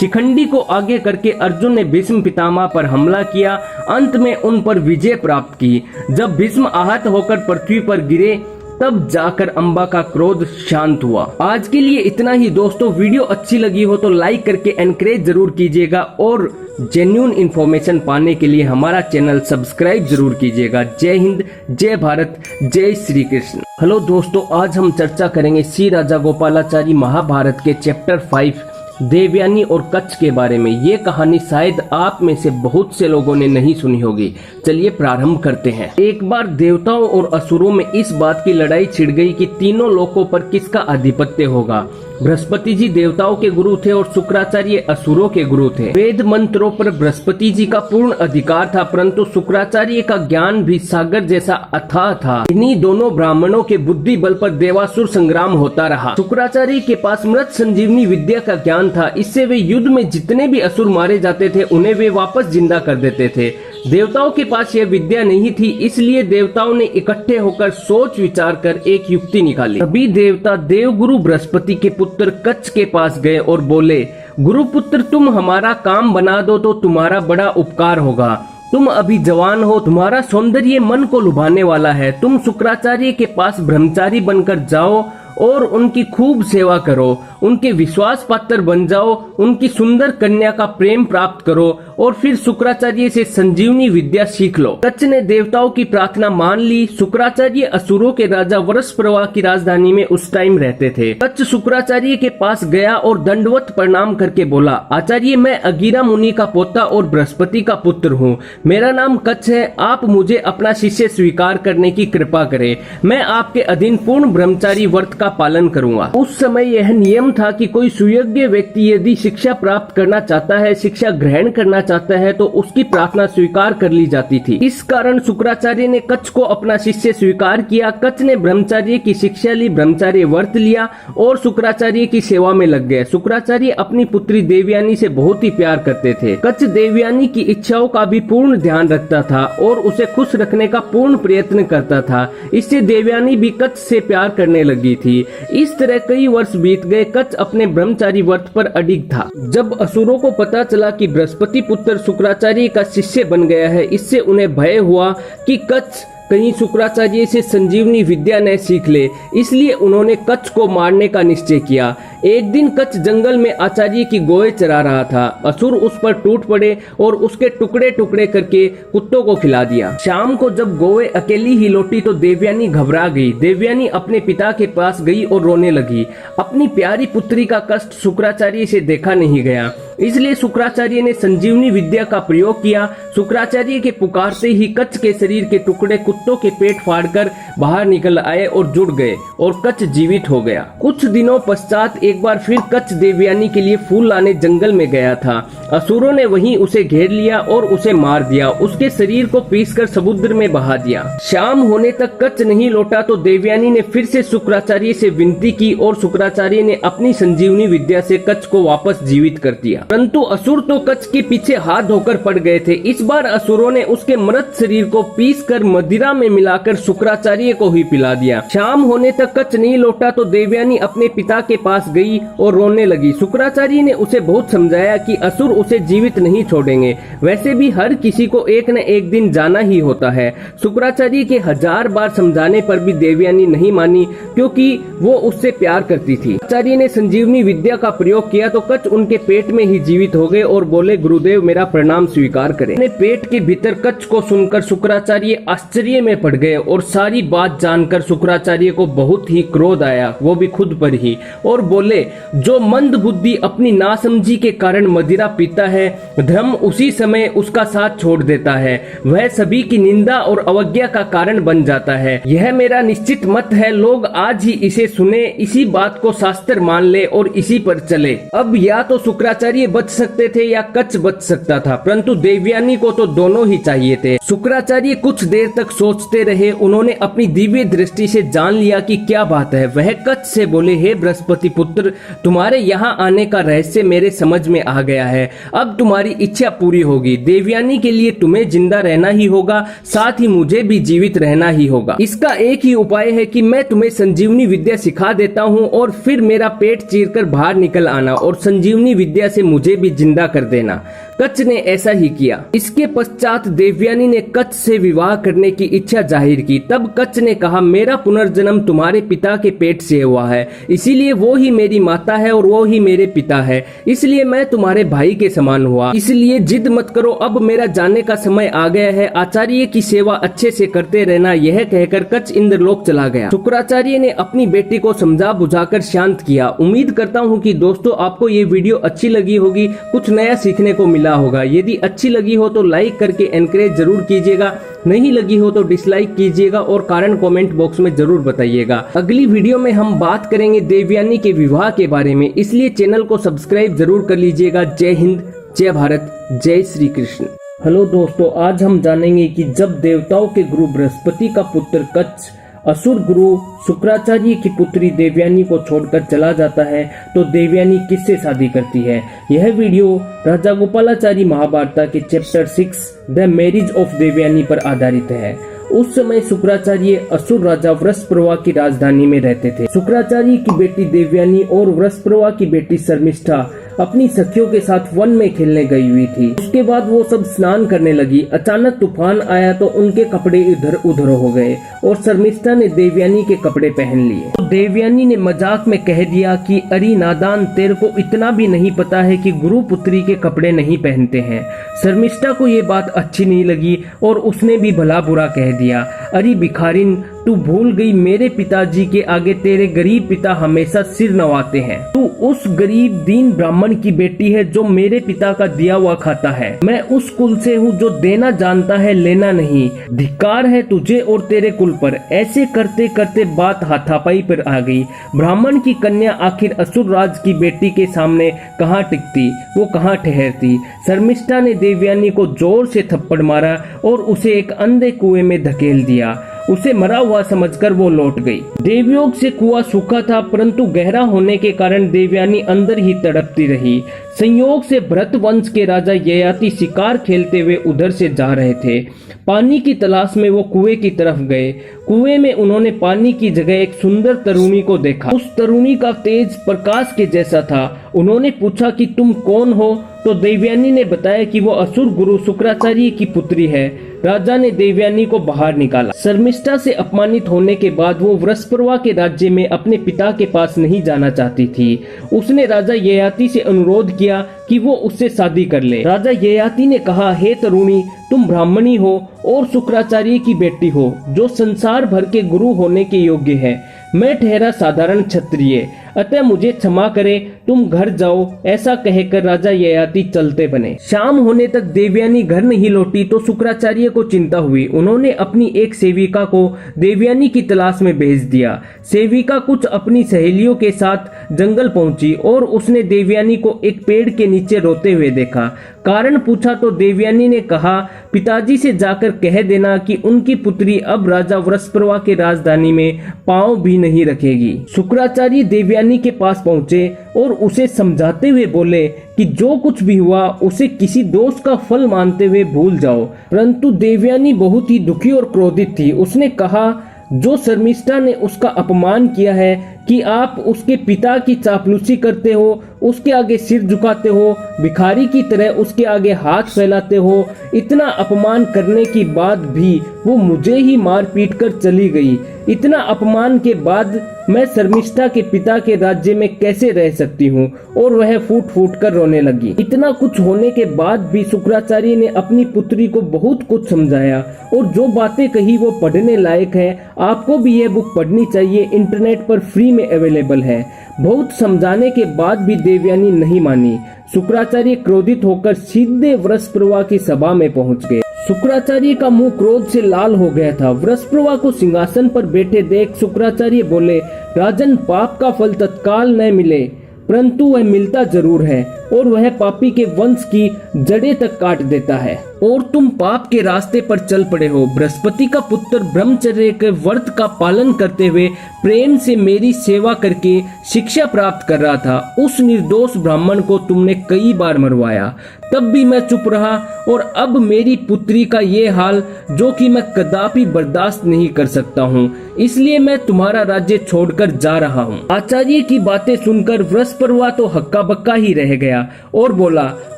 शिखंडी को आगे करके अर्जुन ने भीष्म पितामह पर हमला किया। अंत में उन पर विजय प्राप्त की। जब भीष्म आहत होकर पृथ्वी पर गिरे तब जाकर अम्बा का क्रोध शांत हुआ। आज के लिए इतना ही दोस्तों। वीडियो अच्छी लगी हो तो लाइक करके एनकरेज जरूर कीजिएगा और जेन्युइन इन्फॉर्मेशन पाने के लिए हमारा चैनल सब्सक्राइब जरूर कीजिएगा। जय हिंद, जय भारत, जय श्री कृष्ण। हेलो दोस्तों, आज हम चर्चा करेंगे श्री राजा गोपालाचारी महाभारत के चैप्टर 5 देवयानी और कच्छ के बारे में। ये कहानी शायद आप में से बहुत से लोगों ने नहीं सुनी होगी। चलिए प्रारंभ करते हैं। एक बार देवताओं और असुरों में इस बात की लड़ाई छिड़ गई कि तीनों लोकों पर किसका आधिपत्य होगा। बृहस्पति जी देवताओं के गुरु थे और शुक्राचार्य असुरों के गुरु थे। वेद मंत्रों पर बृहस्पति जी का पूर्ण अधिकार था, परंतु शुक्राचार्य का ज्ञान भी सागर जैसा अथाह था। इन्हीं दोनों ब्राह्मणों के बुद्धि बल पर देवासुर संग्राम होता रहा। शुक्राचार्य के पास मृत संजीवनी विद्या का ज्ञान था। इससे वे युद्ध में जितने भी असुर मारे जाते थे उन्हें वे वापस जिंदा कर देते थे। देवताओं के पास यह विद्या नहीं थी, इसलिए देवताओं ने इकट्ठे होकर सोच विचार कर एक युक्ति निकाली। तभी देवता देवगुरु बृहस्पति के पुत्र कच्छ के पास गए और बोले, गुरुपुत्र, तुम हमारा काम बना दो तो तुम्हारा बड़ा उपकार होगा। तुम अभी जवान हो, तुम्हारा सौंदर्य मन को लुभाने वाला है। तुम शुक्राचार्य के पास ब्रह्मचारी बनकर जाओ और उनकी खूब सेवा करो, उनके विश्वास पात्र बन जाओ, उनकी सुंदर कन्या का प्रेम प्राप्त करो और फिर शुक्राचार्य से संजीवनी विद्या सीख लो। कच्छ ने देवताओं की प्रार्थना मान ली। शुक्राचार्य असुरों के राजा वरसप्रवा की राजधानी में उस टाइम रहते थे। कच्छ शुक्राचार्य के पास गया और दंडवत प्रणाम करके बोला, आचार्य, मैं अगीरा मुनि का पोता और बृहस्पति का पुत्र हूँ। मेरा नाम कच्छ है। आप मुझे अपना शिष्य स्वीकार करने की कृपा करें। मैं आपके अधीन पूर्ण ब्रह्मचारी व्रत का पालन करूंगा। उस समय यह नियम था कि कोई सुयोग्य व्यक्ति यदि शिक्षा प्राप्त करना चाहता है, शिक्षा ग्रहण करना चाहता है, तो उसकी प्रार्थना स्वीकार कर ली जाती थी। इस कारण शुक्राचार्य ने कच्छ को अपना शिष्य स्वीकार किया। कच्छ ने ब्रह्मचार्य की शिक्षा ली, ब्रह्मचार्य व्रत लिया और शुक्राचार्य की सेवा में लग गए। शुक्राचार्य अपनी पुत्री देवयानी से बहुत ही प्यार करते थे। कच्छ देवयानी की इच्छाओं का भी पूर्ण ध्यान रखता था और उसे खुश रखने का पूर्ण प्रयत्न करता था। इससे देवयानी भी कच्छ से प्यार करने लगी थी। इस तरह कई वर्ष बीत गए। कच्छ अपने ब्रह्मचारी व्रत पर अडिग था। जब असुरों को पता चला कि बृहस्पति पुत्र शुक्राचार्य का शिष्य बन गया है, इससे उन्हें भय हुआ कि कच्छ कहीं शुक्राचार्य से संजीवनी विद्या न सीख ले, इसलिए उन्होंने कच्छ को मारने का निश्चय किया। एक दिन कच्छ जंगल में आचार्य की गोए चरा रहा था। असुर उस पर टूट पड़े और उसके टुकड़े टुकड़े करके कुत्तों को खिला दिया। शाम को जब गोए अकेली ही लौटी तो देवयानी घबरा गई। देवयानी अपने पिता के पास गई और रोने लगी। अपनी प्यारी पुत्री का कष्ट शुक्राचार्य से देखा नहीं गया, इसलिए शुक्राचार्य ने संजीवनी विद्या का प्रयोग किया। शुक्राचार्य के पुकारते ही कच्छ के शरीर के टुकड़े कुत्तों के पेट फाड़कर बाहर निकल आए और जुड़ गए और कच्छ जीवित हो गया। कुछ दिनों पश्चात एक बार फिर कच्छ देवयानी के लिए फूल लाने जंगल में गया था। असुरों ने वहीं उसे घेर लिया और उसे मार दिया। उसके शरीर को पीसकर समुद्र में बहा दिया। शाम होने तक कच्छ नहीं लौटा तो देवयानी ने फिर से शुक्राचार्य से विनती की और शुक्राचार्य ने अपनी संजीवनी विद्या से कच्छ को वापस जीवित कर दिया। परंतु असुर तो कच्छ के पीछे हाथ धोकर पड़ गए थे। इस बार असुरों ने उसके मृत शरीर को पीसकर मदिरा में मिलाकर शुक्राचार्य को ही पिला दिया। शाम होने तक कच्छ नहीं लौटा तो देवयानी अपने पिता के पास गई और रोने लगी। शुक्राचार्य ने उसे बहुत समझाया कि असुर उसे जीवित नहीं छोड़ेंगे, वैसे भी हर किसी को एक न एक दिन जाना ही होता है। शुक्राचार्य के 1000 बार समझाने पर भी देवयानी नहीं मानी, क्योंकि वो उससे प्यार करती थी। आचार्य ने संजीवनी विद्या का प्रयोग किया तो कच्छ उनके पेट में ही जीवित हो गए और बोले, गुरुदेव, मेरा प्रणाम स्वीकार करें। अपने पेट के भीतर कच्छ को सुनकर शुक्राचार्य आश्चर्य में पड़ गए और सारी बात जानकर शुक्राचार्य को बहुत ही क्रोध आया, वो भी खुद पर ही, और बोले, जो मंद बुद्धि अपनी नासमझी के कारण मदिरा पीता है, धर्म उसी समय उसका साथ छोड़ देता है, वह सभी की निंदा और अवज्ञा का कारण बन जाता है। यह मेरा निश्चित मत है। लोग आज ही इसे सुने, इसी बात को शास्त्र मान ले और इसी पर चले। अब या तो शुक्राचार्य बच सकते थे या कच्छ बच सकता था, परंतु देवयानी को तो दोनों ही चाहिए थे। शुक्राचार्य कुछ देर तक सोचते रहे। उन्होंने अपनी दिव्य दृष्टि से जान लिया कि क्या बात है। वह कच्छ से बोले, हे बृहस्पति पुत्र, तुम्हारे यहाँ आने का रहस्य मेरे समझ में आ गया है। अब तुम्हारी इच्छा पूरी होगी। देवयानी के लिए तुम्हें जिंदा रहना ही होगा, साथ ही मुझे भी जीवित रहना ही होगा। इसका एक ही उपाय है कि मैं तुम्हें संजीवनी विद्या सिखा देता हूँ और फिर मेरा पेट चीरकर बाहर निकल आना और संजीवनी विद्या से मुझे भी जिंदा कर देना। कच्छ ने ऐसा ही किया। इसके पश्चात देवयानी ने कच्छ से विवाह करने की इच्छा जाहिर की। तब कच्छ ने कहा, मेरा पुनर्जन्म तुम्हारे पिता के पेट से हुआ है, इसीलिए वो ही मेरी माता है और वो ही मेरे पिता है, इसलिए मैं तुम्हारे भाई के समान हुआ। इसलिए जिद मत करो, अब मेरा जाने का समय आ गया है। आचार्य की सेवा अच्छे से करते रहना। यह कहकर कच्छ इंद्रलोक चला गया। शुक्राचार्य ने अपनी बेटी को समझा बुझाकर शांत किया। उम्मीद करता हूँ कि दोस्तों आपको ये वीडियो अच्छी लगी होगी, कुछ नया सीखने को मिला मिला होगा। यदि अच्छी लगी हो तो लाइक करके एनकरेज जरूर कीजिएगा, नहीं लगी हो तो डिसलाइक कीजिएगा और कारण कमेंट बॉक्स में जरूर बताइएगा। अगली वीडियो में हम बात करेंगे देवयानी के विवाह के बारे में, इसलिए चैनल को सब्सक्राइब जरूर कर लीजिएगा। जय हिंद, जय भारत, जय श्री कृष्ण। हेलो दोस्तों, आज हम जानेंगे कि जब देवताओं के गुरु बृहस्पति का पुत्र कच्छ असुर गुरु शुक्राचार्य की पुत्री देवयानी को छोड़कर चला जाता है तो देवयानी किससे शादी करती है। यह वीडियो राजा गोपालाचारी महाभारत के chapter 6 the marriage of Devayani पर आधारित है। उस समय शुक्राचार्य असुर राजा वृषप्रवा की राजधानी में रहते थे। शुक्राचार्य की बेटी देवयानी और वृषप्रवा की बेटी शर्मिष्ठा अपनी सखियों के साथ वन में खेलने गई हुई थी। उसके बाद वो सब स्नान करने लगी। अचानक तूफान आया तो उनके कपड़े इधर उधर हो गए और शर्मिष्ठा ने देवयानी के कपड़े पहन लिए। तो देवयानी ने मजाक में कह दिया कि अरे नादान, तेरे को इतना भी नहीं पता है कि गुरु पुत्री के कपड़े नहीं पहनते हैं। शर्मिष्ठा को ये बात अच्छी नहीं लगी और उसने भी भला बुरा कह दिया। अरे भिखारिन, तू भूल गई मेरे पिताजी के आगे तेरे गरीब पिता हमेशा सिर नवाते हैं। तू उस गरीब दीन ब्राह्मण की बेटी है जो मेरे पिता का दिया हुआ खाता है। मैं उस कुल से हूँ जो देना जानता है, लेना नहीं। धिक्कार है तुझे और तेरे कुल पर। ऐसे करते करते बात हाथापाई पर आ गई। ब्राह्मण की कन्या आखिर असुर राज की बेटी के सामने कहाँ टिकती, वो कहाँ ठहरती। शर्मिष्ठा ने देवयानी को जोर से थप्पड़ मारा और उसे एक अंधे कुएं में धकेल दिया। उसे मरा हुआ समझकर वो लौट गई। देवयोग से कुआं सूखा था, परंतु गहरा होने के कारण देवयानी अंदर ही तड़पती रही। संयोग से भरत वंश के राजा ययाति शिकार खेलते हुए उधर से जा रहे थे। पानी की तलाश में वो कुएं की तरफ गए। कुएं में उन्होंने पानी की जगह एक सुंदर तरुणी को देखा। उस तरुणी का तेज प्रकाश के जैसा था। उन्होंने पूछा कि तुम कौन हो, तो देवयानी ने बताया कि वो असुर गुरु शुक्राचार्य की पुत्री है। राजा ने देवयानी को बाहर निकाला। शर्मिष्ठा से अपमानित होने के बाद वो वृषप्रवा के राज्य में अपने पिता के पास नहीं जाना चाहती थी। उसने राजा ययाति से अनुरोध किया कि वो उससे शादी कर ले। राजा ययाति ने कहा, हे तरुणी, तुम ब्राह्मणी हो और शुक्राचार्य की बेटी हो जो संसार भर के गुरु होने के योग्य है। मैं ठहरा साधारण क्षत्रिय, अतः मुझे क्षमा करे, तुम घर जाओ। ऐसा कहकर राजा ययाति चलते बने। शाम होने तक देवयानी घर नहीं लौटी तो शुक्राचार्य को चिंता हुई। उन्होंने अपनी एक सेविका को देवयानी की तलाश में भेज दिया। सेविका कुछ अपनी सहेलियों के साथ जंगल पहुंची और उसने देवयानी को एक पेड़ के नीचे रोते हुए देखा। कारण पूछा तो देवयानी ने कहा, पिताजी से जाकर कह देना कि उनकी पुत्री अब राजा वृषप्रवा के राजधानी में पांव भी नहीं रखेगी। शुक्राचार्य देवयानी के पास पहुंचे और उसे समझाते हुए बोले कि जो कुछ भी हुआ उसे किसी दोस्त का फल मानते हुए भूल जाओ। परंतु देवयानी बहुत ही दुखी और क्रोधित थी। उसने कहा, जो शर्मिष्ठा ने उसका अपमान किया है कि आप उसके पिता की चापलूसी करते हो, उसके आगे सिर झुकाते हो, भिखारी की तरह उसके आगे हाथ फैलाते हो। इतना अपमान करने के बाद भी वो मुझे ही मार पीट कर चली गई। इतना अपमान के बाद मैं शर्मिष्ठा के पिता के राज्य में कैसे रह सकती हूँ। और वह फूट फूट कर रोने लगी। इतना कुछ होने के बाद भी शुक्राचार्य ने अपनी पुत्री को बहुत कुछ समझाया और जो बातें कही वो पढ़ने लायक है। आपको भी यह बुक पढ़नी चाहिए, इंटरनेट पर फ्री में अवेलेबल है। बहुत समझाने के बाद भी देवयानी नहीं मानी। शुक्राचार्य क्रोधित होकर सीधे वृषप्रवा की सभा में पहुंच गए। शुक्राचार्य का मुंह क्रोध से लाल हो गया था। वृषप्रवा को सिंहासन पर बैठे देख शुक्राचार्य बोले, राजन, पाप का फल तत्काल न मिले, परंतु वह मिलता जरूर है और वह पापी के वंश की जड़ें तक काट देता है। और तुम पाप के रास्ते पर चल पड़े हो। बृहस्पति का पुत्र ब्रह्मचर्य के व्रत का पालन करते हुए प्रेम से मेरी सेवा करके शिक्षा प्राप्त कर रहा था। उस निर्दोष ब्राह्मण को तुमने कई बार मरवाया, तब भी मैं चुप रहा। और अब मेरी पुत्री का ये हाल जो कि मैं कदापि बर्दाश्त नहीं कर सकता हूँ, इसलिए मैं तुम्हारा राज्य छोड़कर जा रहा हूँ। आचार्य की बातें सुनकर वृषप्रवा तो हक्का बक्का ही रह गया और बोला,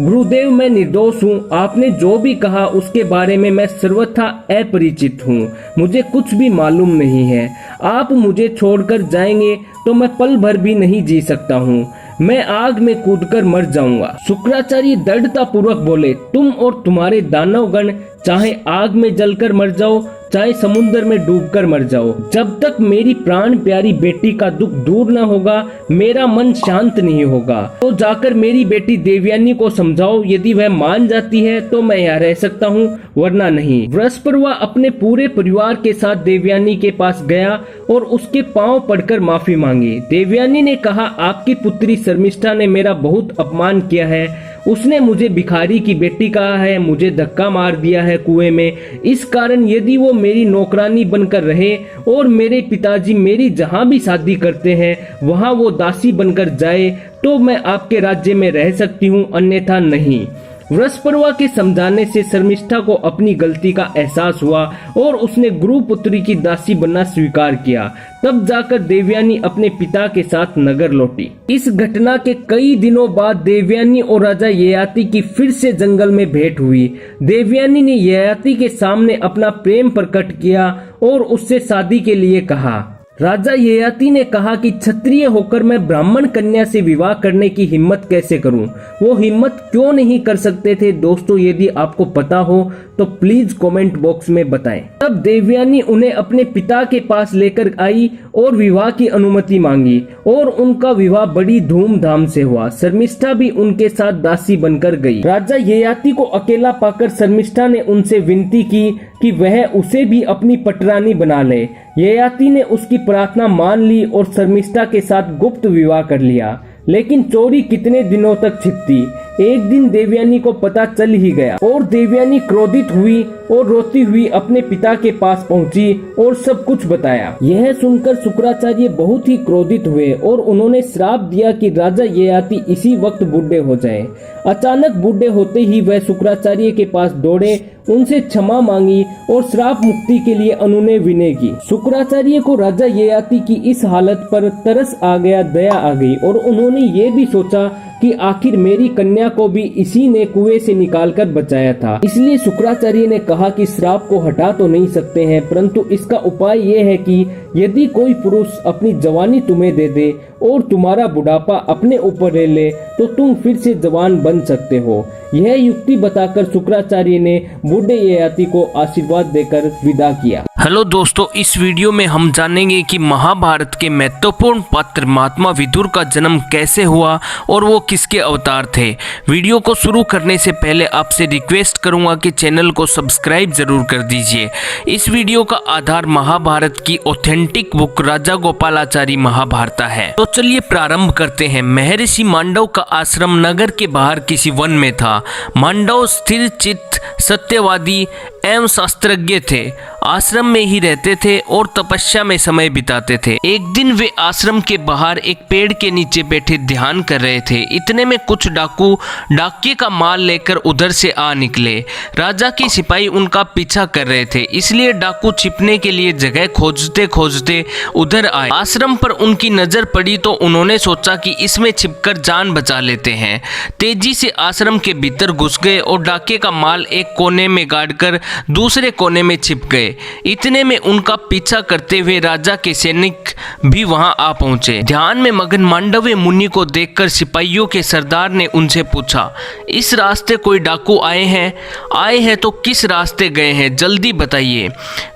गुरुदेव, मैं निर्दोष हूँ। आपने जो भी कहा उसके बारे में मैं सर्वथा अपरिचित हूँ। मुझे कुछ भी मालूम नहीं है। आप मुझे छोड़कर जाएंगे तो मैं पल भर भी नहीं जी सकता हूँ। मैं आग में कूदकर मर जाऊंगा। शुक्राचार्य दृढ़ता पूर्वक बोले, तुम और तुम्हारे दानवगण चाहे आग में जलकर मर जाओ, चाहे समुद्र में डूबकर मर जाओ, जब तक मेरी प्राण प्यारी बेटी का दुख दूर न होगा, मेरा मन शांत नहीं होगा। तो जाकर मेरी बेटी देवयानी को समझाओ, यदि वह मान जाती है तो मैं यहाँ रह सकता हूँ, वरना नहीं। वृषपर्वा अपने पूरे परिवार के साथ देवयानी के पास गया और उसके पांव पड़कर माफी मांगी। देवयानी ने कहा, आपकी पुत्री शर्मिष्ठा ने मेरा बहुत अपमान किया है। उसने मुझे भिखारी की बेटी कहा है, मुझे धक्का मार दिया है कुएं में। इस कारण यदि वो मेरी नौकरानी बनकर रहे और मेरे पिताजी मेरी जहां भी शादी करते हैं वहां वो दासी बनकर जाए तो मैं आपके राज्य में रह सकती हूँ, अन्यथा नहीं। वृषपर्वा के समझाने से शर्मिष्ठा को अपनी गलती का एहसास हुआ और उसने गुरुपुत्री की दासी बनना स्वीकार किया। तब जाकर देवयानी अपने पिता के साथ नगर लौटी। इस घटना के कई दिनों बाद देवयानी और राजा ययाति की फिर से जंगल में भेंट हुई। देवयानी ने ययाति के सामने अपना प्रेम प्रकट किया और उससे शादी के लिए कहा। राजा ययाति ने कहा कि क्षत्रिय होकर मैं ब्राह्मण कन्या से विवाह करने की हिम्मत कैसे करूं? वो हिम्मत क्यों नहीं कर सकते थे? दोस्तों, यदि आपको पता हो तो प्लीज कमेंट बॉक्स में बताएं। तब देवयानी उन्हें अपने पिता के पास लेकर आई और विवाह की अनुमति मांगी और उनका विवाह बड़ी धूमधाम से हुआ। शर्मिष्ठा भी उनके साथ दासी बनकर गई। राजा ययाति को अकेला पाकर शर्मिष्ठा ने उनसे विनती की कि वह उसे भी अपनी पटरानी बना ले। ययाति ने उसकी प्रार्थना मान ली और शर्मिष्ठा के साथ गुप्त विवाह कर लिया। लेकिन चोरी कितने दिनों तक छिपती? एक दिन देवयानी को पता चल ही गया और देवयानी क्रोधित हुई और रोती हुई अपने पिता के पास पहुंची और सब कुछ बताया। यह सुनकर शुक्राचार्य बहुत ही क्रोधित हुए और उन्होंने श्राप दिया कि राजा ययाति इसी वक्त बूढ़े हो जाएं। अचानक बूढ़े होते ही वह शुक्राचार्य के पास दौड़े, उनसे क्षमा मांगी और श्राप मुक्ति के लिए अनुनय विनय की। शुक्राचार्य को राजा ययाति की इस हालत पर तरस आ गया, दया आ गई और उन्होंने ये भी सोचा कि आखिर मेरी कन्या को भी इसी ने कुएं से निकालकर बचाया था। इसलिए शुक्राचार्य ने कहा कि श्राप को हटा तो नहीं सकते हैं, परंतु इसका उपाय ये है कि यदि कोई पुरुष अपनी जवानी तुम्हें दे दे और तुम्हारा बुढ़ापा अपने ऊपर ले ले तो तुम फिर से जवान बन सकते हो। यह युक्ति बताकर शुक्राचार्य ने बूढ़े ययाति को आशीर्वाद देकर विदा किया। हेलो दोस्तों, इस वीडियो में हम जानेंगे कि महाभारत के महत्वपूर्ण पात्र महात्मा विदुर का जन्म कैसे हुआ और वो किसके अवतार थे। वीडियो को शुरू करने से पहले आपसे रिक्वेस्ट करूंगा कि चैनल को सब्सक्राइब जरूर कर दीजिए। इस वीडियो का आधार महाभारत की ऑथेंटिक बुक राजा गोपालाचारी महाभारता है। तो चलिए प्रारंभ करते हैं। महर्षि मांडव का आश्रम नगर के बाहर किसी वन में था। मांडव स्थिर चित्त, सत्यवादी एवं शास्त्रज्ञ थे। आश्रम में ही रहते थे और तपस्या में समय बिताते थे। एक दिन वे आश्रम के बाहर एक पेड़ के नीचे बैठे ध्यान कर रहे थे। इतने में कुछ डाकू डाकिये का माल लेकर उधर से आ निकले। राजा के सिपाही उनका पीछा कर रहे थे, इसलिए डाकू छिपने के लिए जगह खोजते खोजते उधर आए। आश्रम पर उनकी नजर पड़ी तो उन्होंने सोचा कि इसमें छिपकर जान बचा लेते हैं। तेजी से आश्रम के भीतर घुस गए और डाके का माल एक कोने में गाड़कर दूसरे कोने में छिप गए। इतने में उनका पीछा करते हुए राजा के सैनिक भी वहां आ पहुंचे। ध्यान में मगन मांडव्य मुनि को देखकर सिपाहियों के सरदार ने उनसे पूछा, इस रास्ते कोई डाकू आए हैं? आए हैं तो किस रास्ते गए हैं, जल्दी बताइए।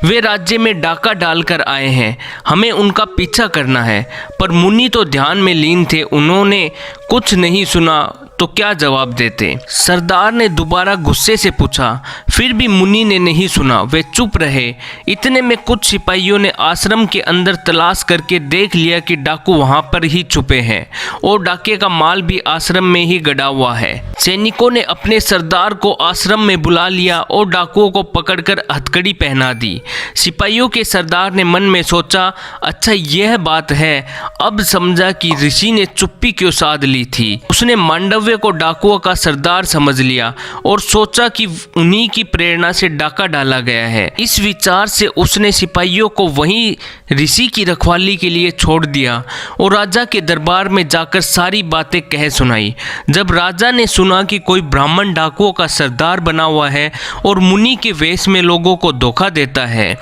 वे राज्य में डाका डालकर आए हैं, हमें उनका पीछा करना है। पर मुनि तो ध्यान में लीन थे, उन्होंने कुछ नहीं सुना तो क्या जवाब देते। सरदार ने दोबारा गुस्से से पूछा, फिर भी मुनि ने नहीं सुना, वे चुप रहे। इतने में कुछ सिपाहियों ने आश्रम के अंदर तलाश करके देख लिया कि डाकू वहां पर ही छुपे हैं और डाके का माल भी आश्रम में ही गड़ा हुआ है। सैनिकों ने अपने सरदार को आश्रम में बुला लिया और डाकुओं को पकड़कर हथकड़ी पहना दी। सिपाहियों के सरदार ने मन में सोचा, अच्छा यह बात है, अब समझा कि ऋषि ने चुप्पी क्यों साध ली थी। उसने मांडव्य को डाकुओं का सरदार समझ लिया और सोचा कि उन्हीं की प्रेरणा से डाका डाला गया है। इस विचार से उसने सिपाहियों को वहीं ऋषि की रखवाली के लिए छोड़ दिया और राजा के दरबार में जाकर सारी बातें कह सुनाई। जब राजा ने सुना कि कोई ब्राह्मण डाकुओं का सरदार बना हुआ है और मुनि के वेश में लोगों को धोखा देता है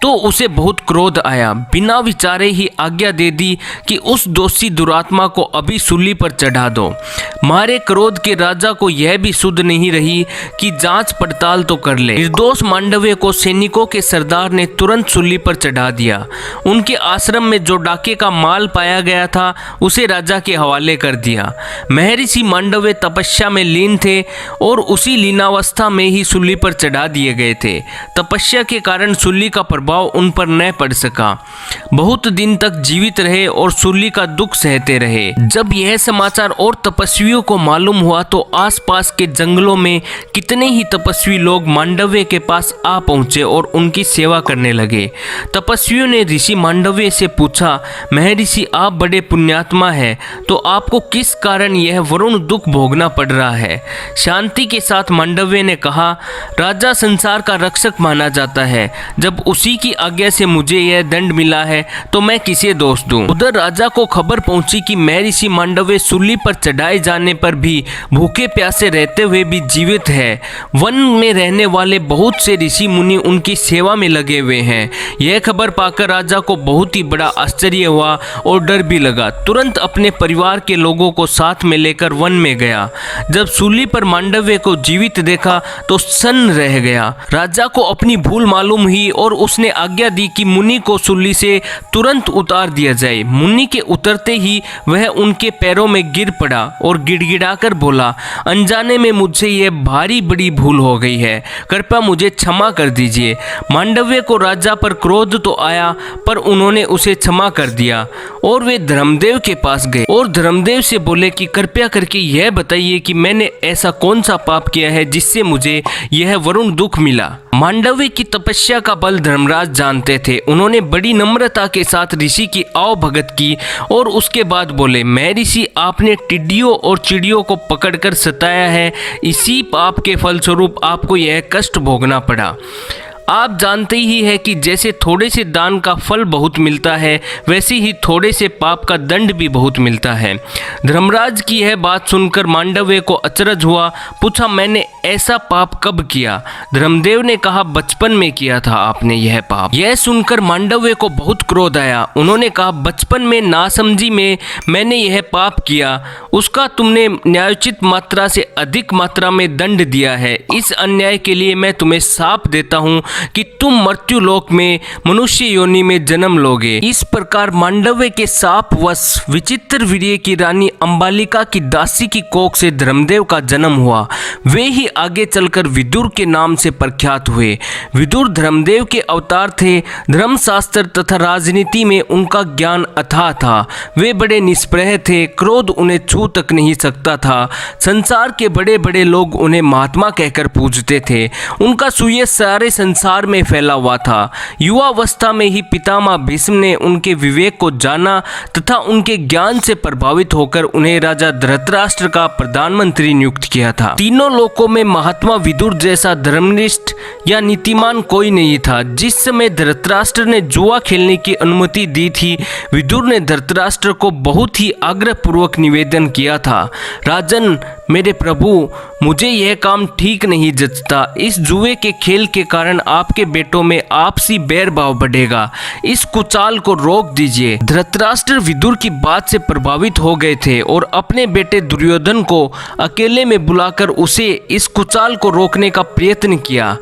तो उसे बहुत क्रोध आया। बिना विचारे ही आज्ञा दे दी कि उस दोषी दुरात्मा को अभी सूली पर चढ़ा दो। मारे क्रोध के राजा को यह भी सुध नहीं रही कि जांच पड़ताल तो कर ले। निर्दोष मांडव्य को सैनिकों के सरदार ने तुरंत सूली पर चढ़ा दिया। उनके आश्रम में जो डाके का माल पाया गया था उसे राजा के हवाले कर दिया। महर्षि मांडव्य तपस्या में लीन थे और उसी लीनावस्था में ही सूली पर चढ़ा दिए गए थे। तपस्या के कारण सूली का प्रभाव उन पर न पड़ सका। बहुत दिन तक जीवित रहे और सूली का दुख सहते रहे। जब यह समाचार और तपस्वियों को मालूम हुआ तो आसपास के जंगलों में कितने ही तपस्वी लोग मांडव्य के पास आ पहुंचे और उनकी सेवा करने लगे। तपस्वियों ने ऋषि मांडव्य से पूछा, महर्षि आप बड़े पुण्यात्मा हैं, तो आपको किस कारण यह वरुण दुख भोगना पड़ रहा है? शांति के साथ मांडव्य ने कहा, राजा संसार का रक्षक माना जाता है। जब उसी की आज्ञा से मुझे यह दंड मिला है तो मैं किसे दोष दूं? उधर राजा को खबर पहुंची कि महर्षि मांडव्य सूली पर चढ़ाए जाने पर भी भूखे प्यासे रहते हुए भी जीवित है। वन में रहने वाले बहुत से ऋषि मुनि उनकी सेवा में लगे हुए हैं। यह खबर पाकर राजा को बहुत ही बड़ा आश्चर्य हुआ और डर भी लगा। तुरंत अपने परिवार के लोगों को साथ में लेकर वन में गया। जब सूली पर मांडव्य को जीवित देखा तो सन्न रह गया। राजा को अपनी भूल मालूम हुई और उसने आज्ञा दी कि मुनि को सूली से तुरंत उतार दिया जाए। मुनि के उतरते ही वह उनके पैरों में गिर पड़ा और गिड़गिड़ाकर बोला, अनजाने में मुझसे यह भारी बड़ी भूल हो गई है, कृपया मुझे क्षमा कर दीजिए। मांडव्य को राजा पर क्रोध तो आया पर उन्होंने उसे क्षमा कर दिया और वे धर्मदेव के पास गए और धर्मदेव से बोले कि कृपया करके यह बताइए कि मैंने ऐसा कौन सा पाप किया है जिससे मुझे यह वरुण दुख मिला। मांडव्य की तपस्या का बल धर्मराज जानते थे। उन्होंने बड़ी नम्रता के साथ ऋषि की आवभगत की और उसके बाद बोले, महर्षि आपने टिड्डियों और चिड़ियों को पकड़कर सताया है, इसी पाप के फलस्वरूप आपको यह कष्ट भोगना पड़ा। आप जानते ही है कि जैसे थोड़े से दान का फल बहुत मिलता है वैसे ही थोड़े से पाप का दंड भी बहुत मिलता है। धर्मराज की यह बात सुनकर मांडव्य को अचरज हुआ। पूछा, मैंने ऐसा पाप कब किया? धर्मदेव ने कहा, बचपन में किया था आपने यह पाप। यह सुनकर मांडव्य को बहुत क्रोध आया। उन्होंने कहा, बचपन में नासमझी में मैंने यह पाप किया, उसका तुमने न्यायोचित मात्रा से अधिक मात्रा में दंड दिया है। इस अन्याय के लिए मैं तुम्हें शाप देता हूँ कि तुम मृत्यु लोक में मनुष्य योनि में जन्म लोगे। इस प्रकार मांडव्य के शापवश विचित्र वीर्य की रानी अंबालिका की दासी की कोख से धर्मदेव का जन्म हुआ। वे ही आगे चलकर विदुर के नाम से प्रख्यात हुए। विदुर धर्मदेव के अवतार थे। धर्मशास्त्र तथा राजनीति में उनका ज्ञान अथाह था। वे बड़े निष्प्रह थे, क्रोध उन्हें छू तक नहीं सकता था। संसार के बड़े बड़े लोग उन्हें महात्मा कहकर पूजते थे। उनका सुयश सारे संसार में फैला हुआ था। युवावस्था में ही पितामह भीष्म ने उनके विवेक को जाना तथा उनके ज्ञान से प्रभावित होकर उन्हें राजा धृतराष्ट्र का प्रधानमंत्री नियुक्त किया था। तीनों लोकों में महात्मा विदुर जैसा धर्मनिष्ठ या नीतिमान कोई नहीं था। जिस समय धृतराष्ट्र ने जुआ खेलने की अनुमति दी थी, विदुर ने धृतराष्ट्र को बहुत ही आग्रहपूर्वक निवेदन किया था, राजन मेरे प्रभु, मुझे यह काम ठीक नहीं जचता। इस जुए के खेल के कारण आपके बेटों में आपसी बैर भाव बढ़ेगा। इस कुचाल को रोक दीजिए। धृतराष्ट्र विदुर की बात से प्रभावित हो गए थे और अपने बेटे दुर्योधन को अकेले में बुलाकर उसे इस कुचाल को रोकने का प्रयत्न किया।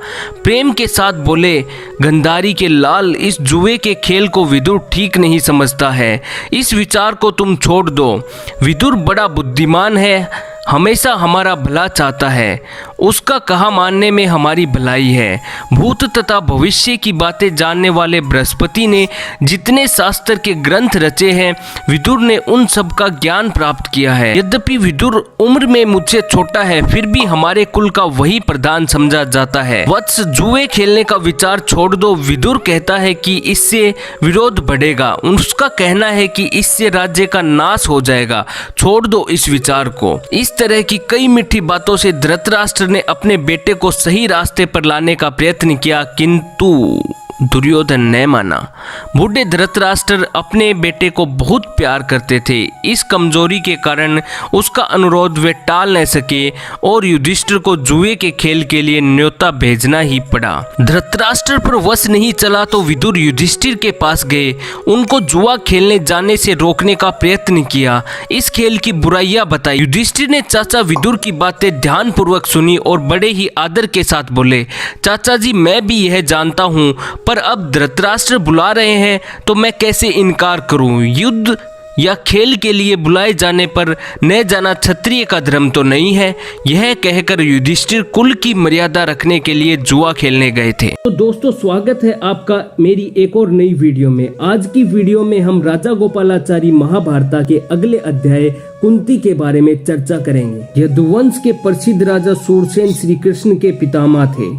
प्रेम के साथ बोले, गंधारी के लाल, इस जुए के खेल को विदुर ठीक नहीं समझता है। इस विचार को तुम छोड़ दो। विदुर बड़ा बुद्धिमान है, हमेशा हमारा भला चाहता है। उसका कहा मानने में हमारी भलाई है। भूत तथा भविष्य की बातें जानने वाले बृहस्पति ने जितने शास्त्र के ग्रंथ रचे हैं, विदुर ने उन सब का ज्ञान प्राप्त किया है। यद्यपि विदुर उम्र में मुझसे छोटा है, फिर भी हमारे कुल का वही प्रधान समझा जाता है। वत्स, जुए खेलने का विचार छोड़ दो। विदुर कहता है कि इससे विरोध बढ़ेगा। उसका कहना है कि इससे राज्य का नाश हो जाएगा। छोड़ दो इस विचार को। इस तरह की कई मीठी बातों से धृतराष्ट्र ने अपने बेटे को सही रास्ते पर लाने का प्रयत्न किया, किंतु दुर्योधन ने माना। बूढ़े धृतराष्ट्र अपने बेटे को बहुत प्यार करते थे। इस कमजोरी के कारण उसका अनुरोध वे टाल न सके और युधिष्ठिर को जुए के खेल के लिए न्योता भेजना ही पड़ा। धृतराष्ट्र पर वश नहीं चला तो विदुर युधिष्ठिर के पास गए, उनको जुआ खेलने जाने से रोकने का प्रयत्न किया, इस खेल की बुराइयां बताई। युधिष्ठिर ने चाचा विदुर की बातें ध्यानपूर्वक सुनी और बड़े ही आदर के साथ बोले, चाचा जी मैं भी यह जानता हूँ, पर अब धृतराष्ट्र बुला रहे हैं तो मैं कैसे इनकार करूँ। युद्ध या खेल के लिए बुलाए जाने पर न जाना क्षत्रिय का धर्म तो नहीं है। यह कहकर युधिष्ठिर कुल की मर्यादा रखने के लिए जुआ खेलने गए थे। तो दोस्तों स्वागत है आपका मेरी एक और नई वीडियो में। आज की वीडियो में हम राजा गोपालाचारी महाभारत के अगले अध्याय कुंती के बारे में चर्चा करेंगे। यदुवंश के प्रसिद्ध राजा सूरसेन श्री कृष्ण के पितामह थे।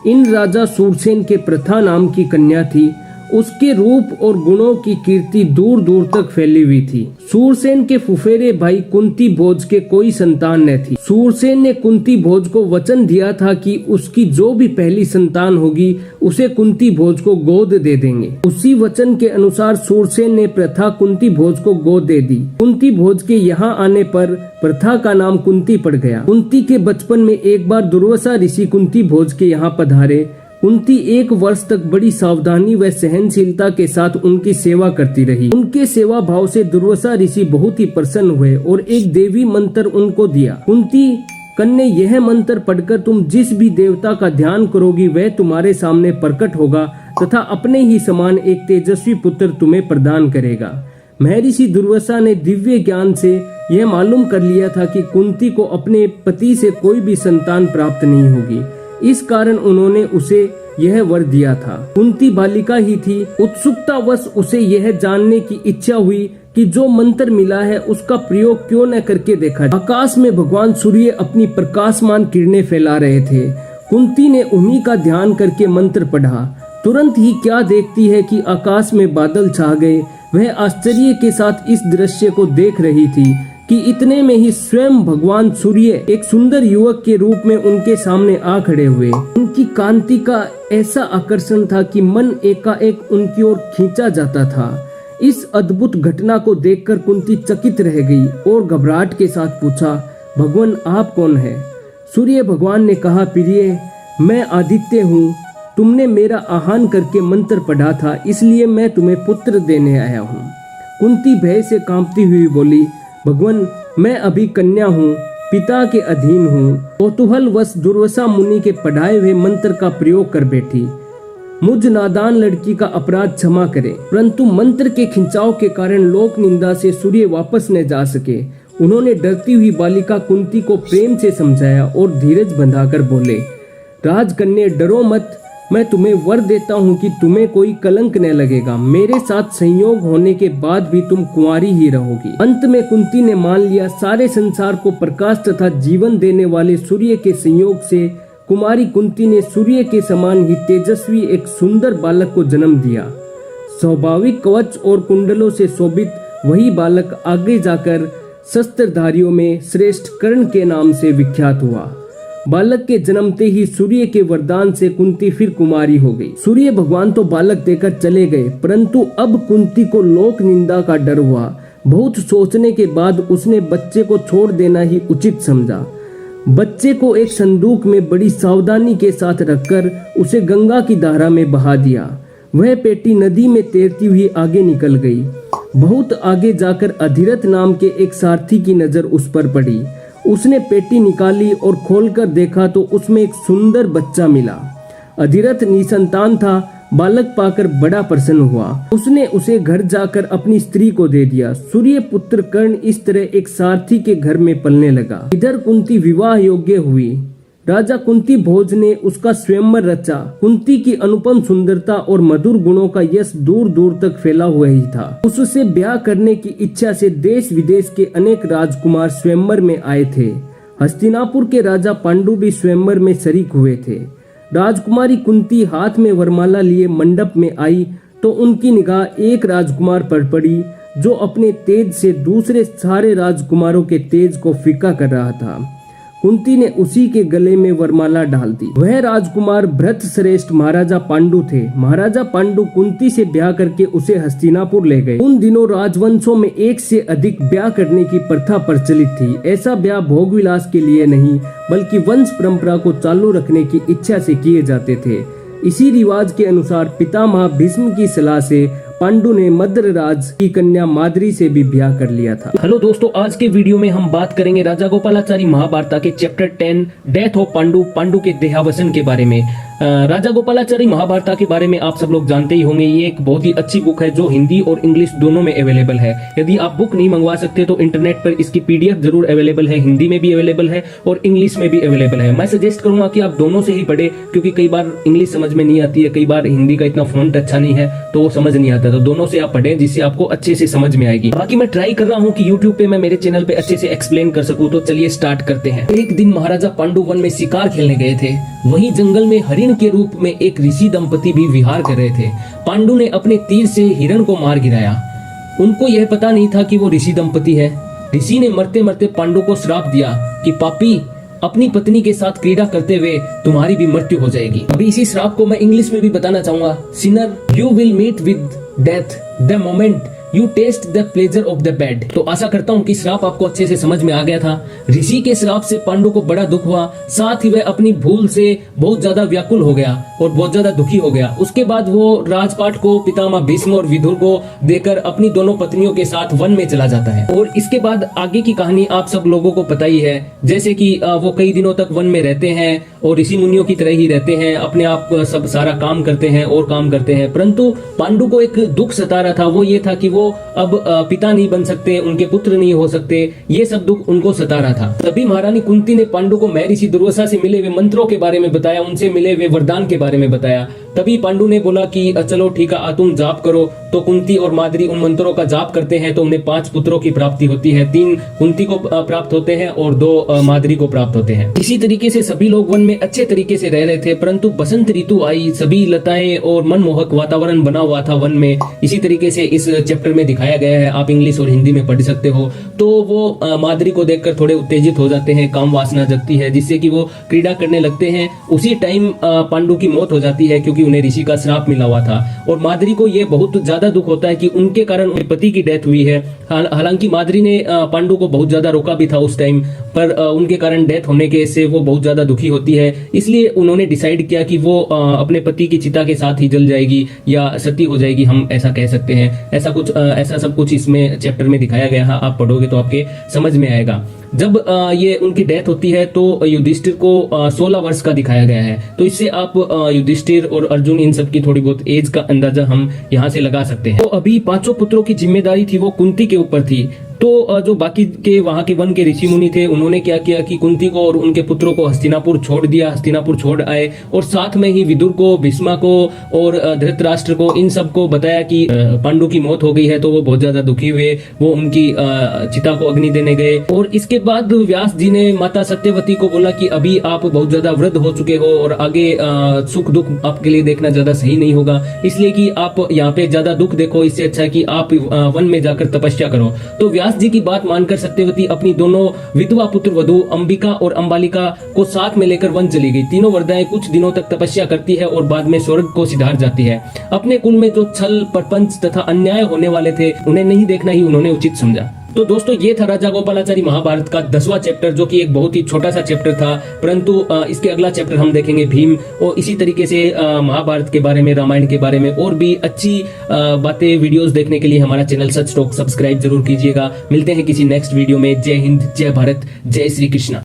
इन राजा सूरसेन के प्रथा नाम की कन्या थी। उसके रूप और गुणों की कीर्ति दूर दूर तक फैली हुई थी। सूरसेन के फुफेरे भाई कुंती भोज के कोई संतान न थी। सूरसेन ने कुंती भोज को वचन दिया था कि उसकी जो भी पहली संतान होगी उसे कुंती भोज को गोद दे देंगे। उसी वचन के अनुसार सूरसेन ने प्रथा कुंती भोज को गोद दे दी। कुंती भोज के यहाँ आने पर प्रथा का नाम कुंती पड़ गया। कुंती के बचपन में एक बार दुर्वासा ऋषि कुंती भोज के यहाँ पधारे। कुंती 1 वर्ष तक बड़ी सावधानी व सहनशीलता के साथ उनकी सेवा करती रही। उनके सेवा भाव से दुर्वासा ऋषि बहुत ही प्रसन्न हुए और एक देवी मंत्र उनको दिया। कुंती कन्या यह मंत्र पढ़कर तुम जिस भी देवता का ध्यान करोगी वह तुम्हारे सामने प्रकट होगा तथा अपने ही समान एक तेजस्वी पुत्र तुम्हें प्रदान करेगा। महर्षि दुर्वासा ने दिव्य ज्ञान से यह मालूम कर लिया था कि कुंती को अपने पति से कोई भी संतान प्राप्त नहीं होगी। इस कारण उन्होंने उसे यह वर दिया था। कुंती बालिका ही थी। उत्सुकतावश उसे यह जानने की इच्छा हुई कि जो मंत्र मिला है उसका प्रयोग क्यों न करके देखा। आकाश में भगवान सूर्य अपनी प्रकाशमान किरणें फैला रहे थे। कुंती ने उन्हीं का ध्यान करके मंत्र पढ़ा। तुरंत ही क्या देखती है कि आकाश में बादल छा गए। वह आश्चर्य के साथ इस दृश्य को देख रही थी कि इतने में ही स्वयं भगवान सूर्य एक सुंदर युवक के रूप में उनके सामने आ खड़े हुए। उनकी कांति का ऐसा आकर्षण था कि मन एकाएक उनकी ओर खींचा जाता था। इस अद्भुत घटना को देखकर कुंती चकित रह गई और घबराहट के साथ पूछा, भगवान आप कौन है? सूर्य भगवान ने कहा, प्रिय मैं आदित्य हूँ। तुमने मेरा आह्वान करके मंत्र पढ़ा था, इसलिए मैं तुम्हें पुत्र देने आया हूँ। कुंती भय से कांपती हुई बोली, भगवान मैं अभी कन्या हूँ, पिता के अधीन हूँ। कौतूहलवश दुर्वासा मुनि के पढ़ाए हुए मंत्र का प्रयोग कर बैठी। मुझ नादान लड़की का अपराध क्षमा करे। परंतु मंत्र के खिंचाव के कारण लोक निंदा से सूर्य वापस न जा सके। उन्होंने डरती हुई बालिका कुंती को प्रेम से समझाया और धीरज बंधाकर बोले, राजकन्या डरो मत, मैं तुम्हें वर देता हूँ कि तुम्हें कोई कलंक न लगेगा। मेरे साथ संयोग होने के बाद भी तुम कुंवारी ही रहोगी। अंत में कुंती ने मान लिया। सारे संसार को प्रकाश तथा जीवन देने वाले सूर्य के संयोग से कुमारी कुंती ने सूर्य के समान ही तेजस्वी एक सुंदर बालक को जन्म दिया। स्वाभाविक कवच और कुंडलों से शोभित वही बालक आगे जाकर शस्त्रधारियों में श्रेष्ठ कर्ण के नाम से विख्यात हुआ। बालक के जन्मते ही सूर्य के वरदान से कुंती फिर कुमारी हो गई। सूर्य भगवान तो बालक देकर चले गए, परंतु अब कुंती को लोक निंदा का डर हुआ। बहुत सोचने के बाद उसने बच्चे को छोड़ देना ही उचित समझा। बच्चे को एक संदूक में बड़ी सावधानी के साथ रखकर उसे गंगा की धारा में बहा दिया। वह पेटी नदी में तैरती हुई आगे निकल गई। बहुत आगे जाकर अधिरथ नाम के एक सारथी की नजर उस पर पड़ी। उसने पेटी निकाली और खोलकर देखा तो उसमें एक सुंदर बच्चा मिला। अधिरथ निसंतान था। बालक पाकर बड़ा प्रसन्न हुआ। उसने उसे घर जाकर अपनी स्त्री को दे दिया। सूर्य पुत्र कर्ण इस तरह एक सारथी के घर में पलने लगा। इधर कुंती विवाह योग्य हुई। राजा कुंती भोज ने उसका स्वयंवर रचा। कुंती की अनुपम सुंदरता और मधुर गुणों का यश दूर दूर तक फैला हुआ ही था। उससे ब्याह करने की इच्छा से देश विदेश के अनेक राजकुमार स्वयंवर में आए थे। हस्तिनापुर के राजा पांडु भी स्वयंवर में शरीक हुए थे। राजकुमारी कुंती हाथ में वरमाला लिए मंडप में आई तो उनकी निगाह एक राजकुमार पर पड़ी जो अपने तेज से दूसरे सारे राजकुमारों के तेज को फीका कर रहा था। कुंती ने उसी के गले में वरमाला डाल दी। वह राजकुमार भरत श्रेष्ठ महाराजा पांडु थे। महाराजा पांडु कुंती से ब्याह करके उसे हस्तिनापुर ले गए। उन दिनों राजवंशों में एक से अधिक ब्याह करने की प्रथा प्रचलित थी। ऐसा ब्याह भोग विलास के लिए नहीं बल्कि वंश परंपरा को चालू रखने की इच्छा से किए जाते थे। इसी रिवाज के अनुसार पितामह भीष्म की सलाह से पांडु ने मद्र राज की कन्या माद्री से भी ब्याह कर लिया था। हेलो दोस्तों, आज के वीडियो में हम बात करेंगे राजा गोपालाचारी महाभारत के चैप्टर 10 डेथ ऑफ पांडु के देहावसन के बारे में। राजा गोपालाचारी महाभारत के बारे में आप सब लोग जानते ही होंगे। ये एक बहुत ही अच्छी बुक है जो हिंदी और इंग्लिश दोनों में अवेलेबल है। यदि आप बुक नहीं मंगवा सकते तो इंटरनेट पर इसकी PDF जरूर अवेलेबल है। हिंदी में भी अवेलेबल है और इंग्लिश में भी अवेलेबल है। मैं सजेस्ट करूंगा कि आप दोनों से ही पढ़े, क्योंकि कई बार इंग्लिश समझ में नहीं आती है, कई बार हिंदी का इतना फॉन्ट अच्छा नहीं है तो वो समझ नहीं आता। तो दोनों से आप पढ़ें जिससे आपको अच्छे से समझ में आएगी। बाकी मैं ट्राई कर रहा हूँ कि YouTube पे मैं मेरे चैनल पे अच्छे से एक्सप्लेन कर सकूं। तो चलिए स्टार्ट करते हैं। एक दिन महाराजा पांडु वन में शिकार खेलने गए थे। वहीं जंगल में हरिण के रूप में एक ऋषि दंपति भी विहार कर रहे थे। पांडु ने अपने तीर से हिरण को मार गिराया। उनको यह पता नहीं था कि वो ऋषि दंपति है। ऋषि ने मरते मरते पांडु को श्राप दिया कि पापी, अपनी पत्नी के साथ क्रीड़ा करते हुए तुम्हारी भी मृत्यु हो जाएगी। अभी इसी श्राप को मैं इंग्लिश में भी बताना चाहूंगा। Sinner, you will meet with death the moment you taste the pleasure of the bed. तो आशा करता हूँ कि श्राप आपको अच्छे से समझ में आ गया था। ऋषि के श्राप से पांडु को बड़ा दुख हुआ, साथ ही वह अपनी भूल से बहुत ज्यादा व्याकुल हो गया और बहुत ज्यादा दुखी हो गया। उसके बाद वो राजपाट को पितामह भीष्म और विदुर को देकर अपनी दोनों पत्नियों के साथ वन में चला जाता है। और इसके बाद आगे की कहानी आप सब लोगों को पता ही है। जैसे कि वो कई दिनों तक वन में रहते हैं और ऋषि मुनियों की तरह ही रहते हैं, अपने आप सब सारा काम करते हैं और काम करते हैं। परंतु पांडु को एक दुख सता रहा था। वो ये था कि वो अब पिता नहीं बन सकते, उनके पुत्र नहीं हो सकते। ये सब दुख उनको सता रहा था। तभी महारानी कुंती ने पांडु को महर्षि दुर्वासा से मिले हुए मंत्रों के बारे में बताया, उनसे मिले हुए वरदान के बारे में बताया। तभी पांडु ने बोला कि चलो ठीक है, तुम जाप करो। तो कुंती और माद्री उन मंत्रों का जाप करते हैं तो उन्हें 5 पुत्रों की प्राप्ति होती है। 3 कुंती को प्राप्त होते हैं और 2 माद्री को प्राप्त होते हैं। इसी तरीके से सभी लोग वन में अच्छे तरीके से रह रहे थे। परंतु बसंत ऋतु आई, सभी लताएं और मनमोहक वातावरण बना हुआ था वन में। इसी तरीके से इस चैप्टर में दिखाया गया है। आप इंग्लिश और हिंदी में पढ़ सकते हो। तो वो माद्री को देखकर थोड़े उत्तेजित हो जाते हैं, काम वासना जगती है, जिससे कि वो क्रीड़ा करने लगते हैं। उसी टाइम पांडु की मौत हो जाती है, क्योंकि उन्हें ऋषि का श्राप मिला हुआ था। और माद्री को ये बहुत ज्यादा दुख होता है कि उनके कारण उनके पति की डेथ हुई है। हालांकि माद्री ने पांडु को बहुत ज्यादा रोका भी था उस टाइम पर, उनके कारण डेथ होने के से वो बहुत ज्यादा दुखी होती है। इसलिए उन्होंने डिसाइड किया कि वो अपने पति की चिता के साथ ही जल जाएगी या सती हो जाएगी, हम ऐसा कह सकते हैं। ऐसा सब कुछ इसमें चैप्टर में दिखाया गया है। आप पढ़ोगे तो आपके समझ में आएगा। जब ये उनकी डेथ होती है तो युधिष्ठिर को 16 वर्ष का दिखाया गया है। तो इससे आप युधिष्ठिर और अर्जुन इन सब की थोड़ी बहुत एज का अंदाजा हम यहाँ से लगा सकते हैं। तो अभी 5 पुत्रों की जिम्मेदारी थी वो कुंती के ऊपर थी। तो जो बाकी के वहां के वन के ऋषि मुनि थे उन्होंने क्या किया कि कुंती को और उनके पुत्रों को हस्तिनापुर छोड़ दिया, हस्तिनापुर छोड़ आए। और साथ में ही विदुर को, भीष्मा को और धृतराष्ट्र को, इन सबको बताया कि पांडु की मौत हो गई है। तो वो बहुत ज्यादा दुखी हुए, वो उनकी चिता को अग्नि देने गए। और इसके बाद व्यास जी ने माता सत्यवती को बोला कि अभी आप बहुत ज्यादा वृद्ध हो चुके हो और आगे सुख दुख आपके लिए देखना ज्यादा सही नहीं होगा, इसलिए कि आप यहाँ पे ज्यादा दुख देखो, इससे अच्छा है कि आप वन में जाकर तपस्या करो। तो व्यास जी की बात मानकर सत्यवती अपनी दोनों विधवा पुत्र वधू अंबिका और अंबालिका को साथ में लेकर वन चली गई। तीनों वरदाएं कुछ दिनों तक तपस्या करती है और बाद में स्वर्ग को सिधार जाती है। अपने कुल में जो छल, प्रपंच तथा अन्याय होने वाले थे उन्हें नहीं देखना ही उन्होंने उचित समझा। तो दोस्तों ये था राजा गोपालाचारी महाभारत का 10वां चैप्टर, जो कि एक बहुत ही छोटा सा चैप्टर था। परंतु इसके अगला चैप्टर हम देखेंगे भीम। और इसी तरीके से महाभारत के बारे में, रामायण के बारे में और भी अच्छी बातें, वीडियोस देखने के लिए हमारा चैनल सच टॉक सब्सक्राइब जरूर कीजिएगा। मिलते हैं किसी नेक्स्ट वीडियो में। जय हिंद, जय भारत, जय श्री कृष्णा।